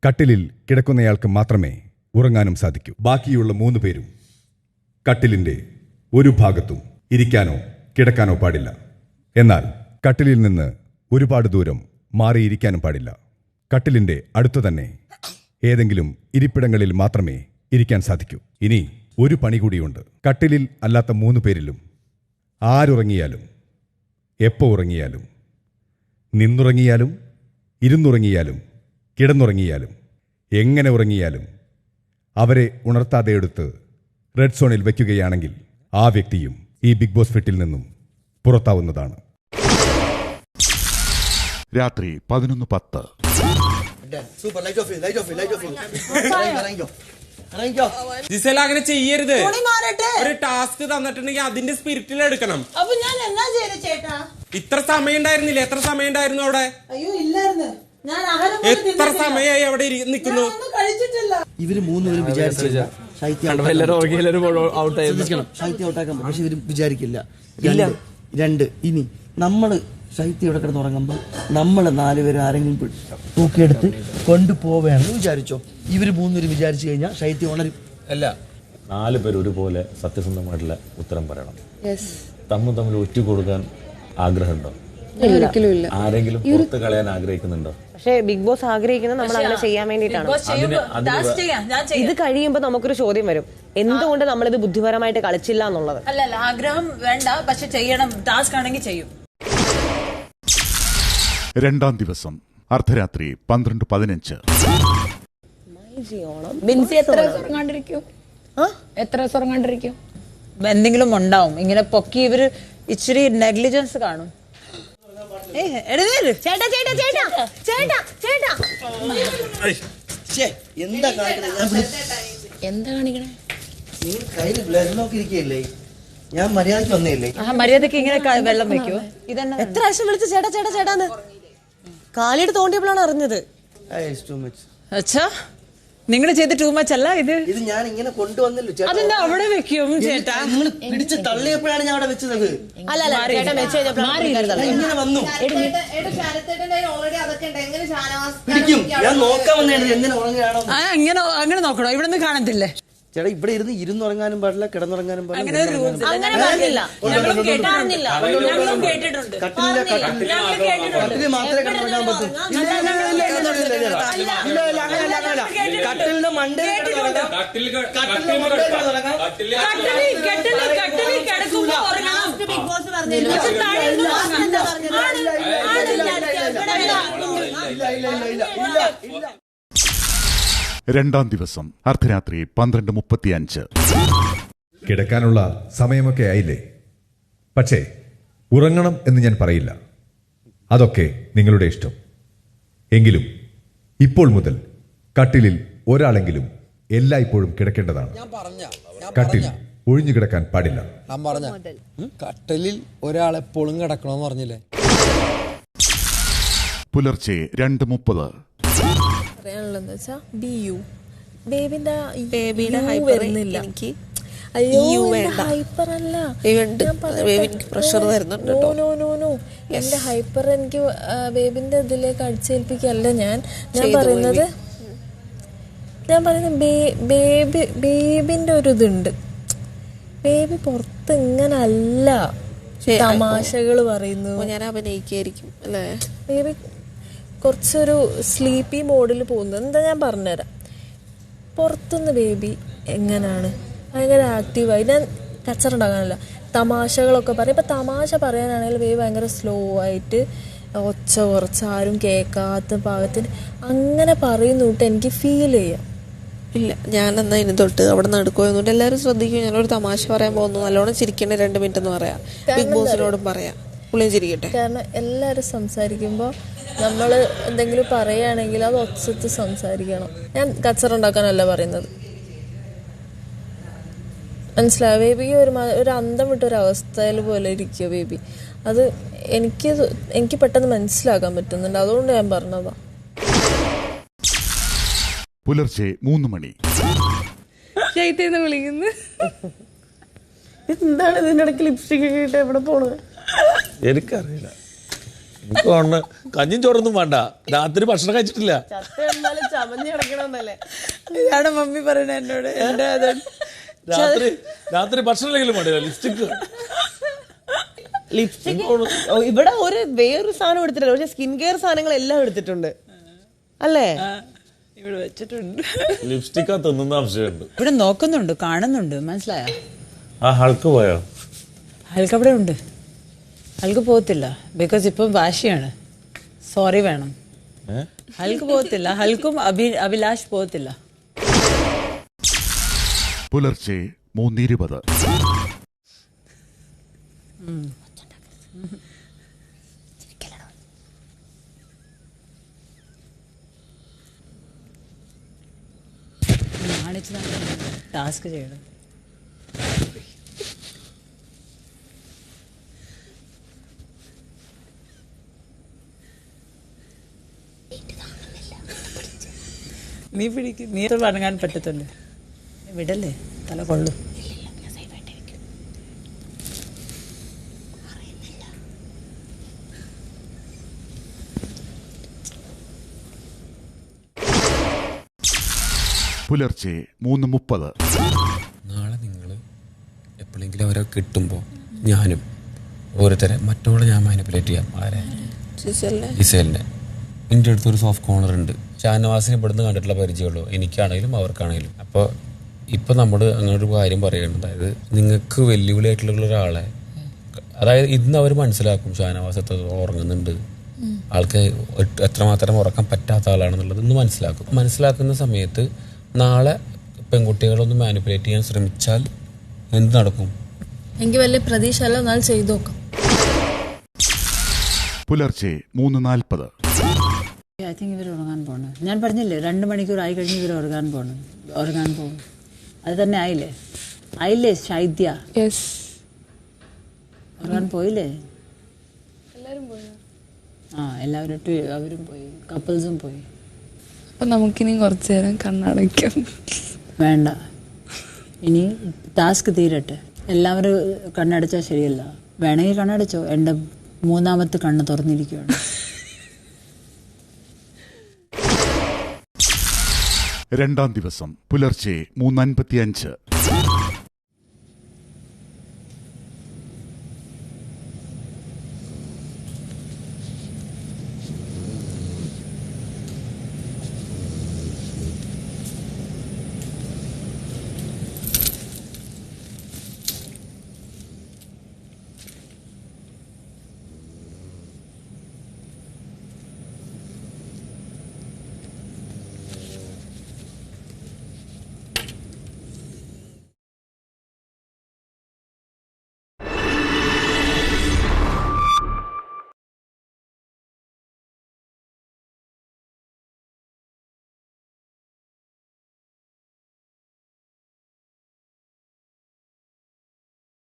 കട്ടിലിൽ കിടക്കുന്നയാൾക്ക് മാത്രമേ ഉറങ്ങാനും സാധിക്കൂ. ബാക്കിയുള്ള 3 പേരും കട്ടിലിന്റെ ഒരു ഭാഗത്തും ഇരിക്കാനോ കിടക്കാനോ പാടില്ല. എന്നാൽ കട്ടിലിൽ നിന്ന് ഒരുപാട് ദൂരം മാറിയിരിക്കാനും പാടില്ല. കട്ടിലിന്റെ അടുത്തു തന്നെ ഏതെങ്കിലും ഇരിപ്പിടങ്ങളിൽ മാത്രമേ ഇരിക്കാൻ സാധിക്കൂ. ഇനി ഒരു പണി കൂടിയുണ്ട്. കട്ടിലിൽ അല്ലാത്ത 3 പേരിലും ആരുറങ്ങിയാലും എപ്പോൾ ഉറങ്ങിയാലും നിന്നുറങ്ങിയാലും ഇരുന്നുറങ്ങിയാലും കിടന്നുറങ്ങിയാലും എങ്ങനെ ഉറങ്ങിയാലും അവരെ ഉണർത്താതെ എടുത്ത് റെഡ് സോണിൽ വയ്ക്കുകയാണെങ്കിൽ ആ വ്യക്തിയും ഈ ബിഗ് ബോസ് വീട്ടിൽ നിന്നും പുറത്താവുന്നതാണ്. രാത്രി 11:10. സൂപ്പർ. Light of. ജിസേല അങ്ങനെ ചെയ്യരുത്. ഒരു ടാസ്ക് തന്നിട്ടുണ്ടെങ്കിൽ അതിന്റെ സ്പിരിറ്റിൽ എടുക്കണം. അപ്പൊ ഞാൻ എന്നാ ചെയ്ത ചേട്ടാ? ഇത്ര സമയം ഉണ്ടായിരുന്നില്ല. എത്ര സമയം ഉണ്ടായിരുന്നു അവിടെ? അയ്യോ ഇല്ലായിരുന്നു. ഞാൻ എത്ര സമയമായി അവിടെ നിൽക്കുന്നു? ഇവര് 3 പേരും വിചാരിച്ചില്ല ശൈത്യം ഔട്ടാക്കാൻ, പക്ഷെ ഇവര് വിചാരിക്കില്ല. 2 ഇനി നമ്മള് ശൈത്യം ഇവിടെ കിടന്നുറങ്ങുമ്പോൾ നമ്മൾ 4 പേരും ആരെങ്കിലും തൂക്കിയെടുത്ത് കൊണ്ടുപോവുകയാണെന്ന് വിചാരിച്ചോ. ഇവര് 3 പേരും വിചാരിച്ചു കഴിഞ്ഞാൽ ശൈത്യം ഉണരും. അല്ല, 4 പേർ ഒരുപോലെ സത്യസന്ധമായിട്ടുള്ള ഉത്തരം പറയണം. തമ്മിൽ ഒറ്റ കൊടുക്കാൻ ആഗ്രഹമുണ്ടോ? ആരെങ്കിലും പുറത്ത് കളയാൻ ആഗ്രഹിക്കുന്നുണ്ടോ? പക്ഷേ ബിഗ് ബോസ് ആഗ്രഹിക്കുന്നത് നമ്മൾ അങ്ങനെ ചെയ്യാൻ വേണ്ടിയിട്ടാണ്. ഇത് കഴിയുമ്പോൾ നമുക്കൊരു ചോദ്യം വരും, എന്തുകൊണ്ട് നമ്മളിത് ബുദ്ധിപരമായിട്ട് കളിച്ചില്ല എന്നുള്ളത്. അല്ല ആഗ്രഹം വേണ്ട, പക്ഷെ ചെയ്യണം. ടാസ്ക് ആണെങ്കിൽ ചെയ്യും. 2-ാം ദിവസം അർദ്ധരാത്രി 12:15. എത്ര ദിവസം കണ്ടിരിക്കും? എന്തെങ്കിലും ഉണ്ടാവും. ഇങ്ങനെ പൊക്കി ഇവര് ഇച്ചിരി നെഗ്ലിജൻസ് കാണും. എന്താ കാണിക്കണേ? ഞാൻ മര്യാദക്ക് വന്നേല്ലേ? മര്യാദക്ക് ഇങ്ങനെ വെള്ളം വെക്കോ? ഇതെന്നെ എത്ര പ്രാവശ്യം വിളിച്ച് ചേട്ടാ ചേട്ടാ ചേട്ടാന്ന് കാലിട്ട് തോണ്ടിയപ്പോഴാണ് അറിഞ്ഞത്. അച്ഛാ, നിങ്ങൾ ചെയ്ത് ടൂ മച്ച് അല്ല ഇത്. ഞാൻ ഇങ്ങനെ കൊണ്ടുവന്നല്ലോ. അതെന്താ അവിടെ വെക്കും ചേട്ടാ? നിങ്ങൾ പിടിച്ച് തള്ളിയപ്പോഴാണ് ഞാൻ അവിടെ വെച്ചത്. ഇങ്ങനെ വന്നു പിടിക്കും. ഞാൻ നോക്കാൻ വന്നതാണ് എങ്ങനെ ഉറങ്ങുകയാണോ. അങ്ങനെ നോക്കണോ? ഇവിടെ നിന്ന് കാണത്തില്ലേ ചേട്ടാ? ഇവിടെ ഇരുന്നുറങ്ങാനും പാടില്ല, കിടന്നുറങ്ങാനും പാടില്ല. കട്ടില് മാത്രമേ കിടന്നുറങ്ങാൻ പറ്റൂ. കട്ടിലിന്റെ മണ്ടയിൽ രണ്ടാം ദിവസം അർദ്ധരാത്രി 12:35. കിടക്കാനുള്ള സമയമൊക്കെ ആയില്ലേ? പക്ഷേ ഉറങ്ങണം എന്ന് ഞാൻ പറയില്ല. അതൊക്കെ നിങ്ങളുടെ ഇഷ്ടം. എങ്കിലും ഇപ്പോൾ മുതൽ കട്ടിലിൽ ഒരാളെങ്കിലും എല്ലായ്പ്പോഴും കിടക്കേണ്ടതാണ്. കട്ടിൽ ഒഴിഞ്ഞു കിടക്കാൻ പാടില്ല. ഞാൻ പറഞ്ഞ കട്ടിലിൽ ഒരാളെപ്പോഴും കിടക്കണമെന്ന് പറഞ്ഞില്ലേ? പുലർച്ചെ 2:30. പറയാനുള്ളതെന്ന് വെച്ചാൽ ബേബിയുടെ ഹൈപ്പർ എനിക്ക് ഹൈപ്പർ അല്ല, പ്രഷർ വരുന്നുണ്ട്. എന്റെ ഹൈപ്പർ എനിക്ക് ബേബിന്റെ ഇതിലേക്ക് അടിച്ചേൽപ്പിക്കല്ല. ഞാൻ പറയുന്നത് ബേബിന്റെ ഒരു ഇതുണ്ട്. ബേബി പുറത്ത് ഇങ്ങനെ അല്ല, തമാശകൾ പറയുന്നു. ഞാൻ അഭിനയിക്കായിരിക്കും അല്ലേ? ബേബി കുറച്ചൊരു സ്ലീപ്പി മോഡിൽ പോകുന്നത്. എന്താ ഞാൻ പറഞ്ഞുതരാം. പുറത്തുനിന്ന് ബേബി എങ്ങനെയാണ് ഭയങ്കര ആക്റ്റീവായി. ഞാൻ കച്ചറുണ്ടാകാനല്ല, തമാശകളൊക്കെ പറയും. ഇപ്പം തമാശ പറയാനാണെങ്കിൽ ബേബി ഭയങ്കര സ്ലോ ആയിട്ട് ഒച്ച കുറച്ച് ആരും കേൾക്കാത്ത പാകത്തിന് അങ്ങനെ പറയുന്നൂട്ട് എനിക്ക് ഫീൽ ചെയ്യാം. ഇല്ല, ഞാനെന്നാ ഇനി തൊട്ട് അവിടെ നടക്കുമെന്നുണ്ട് എല്ലാവരും ശ്രദ്ധിക്കും. ഞാനൊരു തമാശ പറയാൻ പോകുന്നു, നല്ലോണം ചിരിക്കേണ്ട 2 മിനിറ്റ് എന്ന് പറയാം. ബിഗ് ബോസിനോടും പറയാം, പുള്ളിയും ചിരിക്കട്ടെ. കാരണം എല്ലാവരും സംസാരിക്കുമ്പോൾ നമ്മൾ എന്തെങ്കിലും പറയുകയാണെങ്കിൽ അത് ഒച്ചത്ത് സംസാരിക്കണം. ഞാൻ കച്ചറുണ്ടാക്കാനല്ല പറയുന്നത്. മനസ്സിലായോ? ബേബിക്ക് ഒരു അന്തം വിട്ടൊരു അവസ്ഥയിൽ പോലെ ഇരിക്കുക ബേബി. അത് എനിക്ക് പെട്ടെന്ന് മനസ്സിലാക്കാൻ പറ്റുന്നുണ്ട്, അതുകൊണ്ട് ഞാൻ പറഞ്ഞതാ. പുലർച്ചെ 3 മണി. വിളിക്കുന്നു. എന്താണ് ഇതിന്റെ ഇടയ്ക്ക് ലിപ്സ്റ്റിക് ഒക്കെ ഇട്ട് എവിടെ പോണത്? എനിക്കറിയില്ല. എനിക്ക് തോന്നുന്നു കഞ്ഞിയും ചോറൊന്നും വേണ്ട, രാത്രി ഭക്ഷണം കഴിച്ചിട്ടില്ല. ചമഞ്ഞ് കിടക്കണമെന്നല്ലേ ഇതാണ് മമ്മി പറയണ എന്നോട്. രാത്രി ഭക്ഷണം വേണ്ട, ലിപ്സ്റ്റിക്. ഇവിടെ വേറൊരു സാധനം എടുത്തിട്ടില്ല, പക്ഷെ സ്കിൻ കെയർ സാധനങ്ങൾ എല്ലാം എടുത്തിട്ടുണ്ട് അല്ലേ? ഇവിടെ വെച്ചിട്ടുണ്ട്. ലിപ്സ്റ്റിക്കാ തിന്നുന്ന സംശയമുണ്ട്. ഇവിടെ നോക്കുന്നുണ്ട്, കാണുന്നുണ്ട്, മനസ്സിലായോ? ആ ഹൾക്ക് പോയോ? ഹൾക്ക് അവിടെ ഉണ്ട്. ഹൾക്ക് പോകത്തില്ല, ബിക്കോസ് ഇപ്പം വാശിയാണ്, സോറി വേണം. ഹൾക്ക് പോകത്തില്ല, ഹൾക്കും അഭിലാഷ് പോകത്തില്ല. പുലർച്ചെ 3:20. ടാസ്ക് ചെയ്യണം. നീ പിടിക്കും, നീ വണങ്ങാൻ പറ്റത്തുണ്ട്. വിടല്ലേ, തല കൊള്ളും. പുലർച്ചെ 3:30. നാളെ നിങ്ങൾ എപ്പോഴെങ്കിലും അവരെ കിട്ടുമ്പോൾ ഞാനും ഓരോരുത്തരെ മറ്റോളെ ഞാൻ മാനിപ്പുലേറ്റ് ചെയ്യാം. ആരെ? ജിസേലിനെ. എൻ്റെ അടുത്തൊരു സോഫ്റ്റ് കോർണർ ഉണ്ട്. ഷാനവാസിനെ ഇവിടുന്ന് കണ്ടിട്ടുള്ള പരിചയമുള്ളൂ, എനിക്കാണെങ്കിലും അവർക്കാണെങ്കിലും. അപ്പോൾ ഇപ്പം നമ്മൾ അങ്ങനെ ഒരു കാര്യം പറയുന്നത്, അതായത് നിങ്ങൾക്ക് വെല്ലുവിളിയായിട്ടുള്ള ഒരാളെ, അതായത് ഇന്ന് അവർ മനസ്സിലാക്കും ഷാനവാസ് എത്ര ഉറങ്ങുന്നുണ്ട്, ആൾക്ക് എത്രമാത്രം ഉറക്കാൻ പറ്റാത്ത ആളാണെന്നുള്ളത് ഇന്ന് മനസ്സിലാക്കും. മനസ്സിലാക്കുന്ന സമയത്ത് നാളെ പെൺകുട്ടികളൊന്ന് മാനിപ്പുലേറ്റ് ചെയ്യാൻ ശ്രമിച്ചാൽ എന്ത് നടക്കും? എനിക്ക് വലിയ പ്രതീക്ഷ അല്ല, എന്നാൽ ചെയ്തു നോക്കാം. പുലർച്ചെ 3:40. ഐ തിങ്ക് ഇവർ ഉറങ്ങാൻ പോകണം. ഞാൻ പറഞ്ഞില്ലേ 2 മണിക്കൂർ ആയി കഴിഞ്ഞ് ഇവർ ഉറങ്ങാൻ പോകും. അത് തന്നെ ആയില്ലേ ശൈത്യ? ഉറങ്ങാൻ പോയില്ലേ? എല്ലാവരും അവരും പോയി, കപ്പിൾസും പോയി. അപ്പൊ നമുക്കിനി കുറച്ചു നേരം കണ്ണടയ്ക്കാം. വേണ്ട, ഇനി ടാസ്ക് തീരട്ടെ. എല്ലാവരും കണ്ണടച്ചാൽ ശരിയല്ല. വേണമെങ്കിൽ കണ്ണടച്ചോ, എൻ്റെ 3ാമത്തെ കണ്ണ് തുറന്നിരിക്കുകയാണ്. രണ്ടാം ദിവസം പുലർച്ചെ 3:55.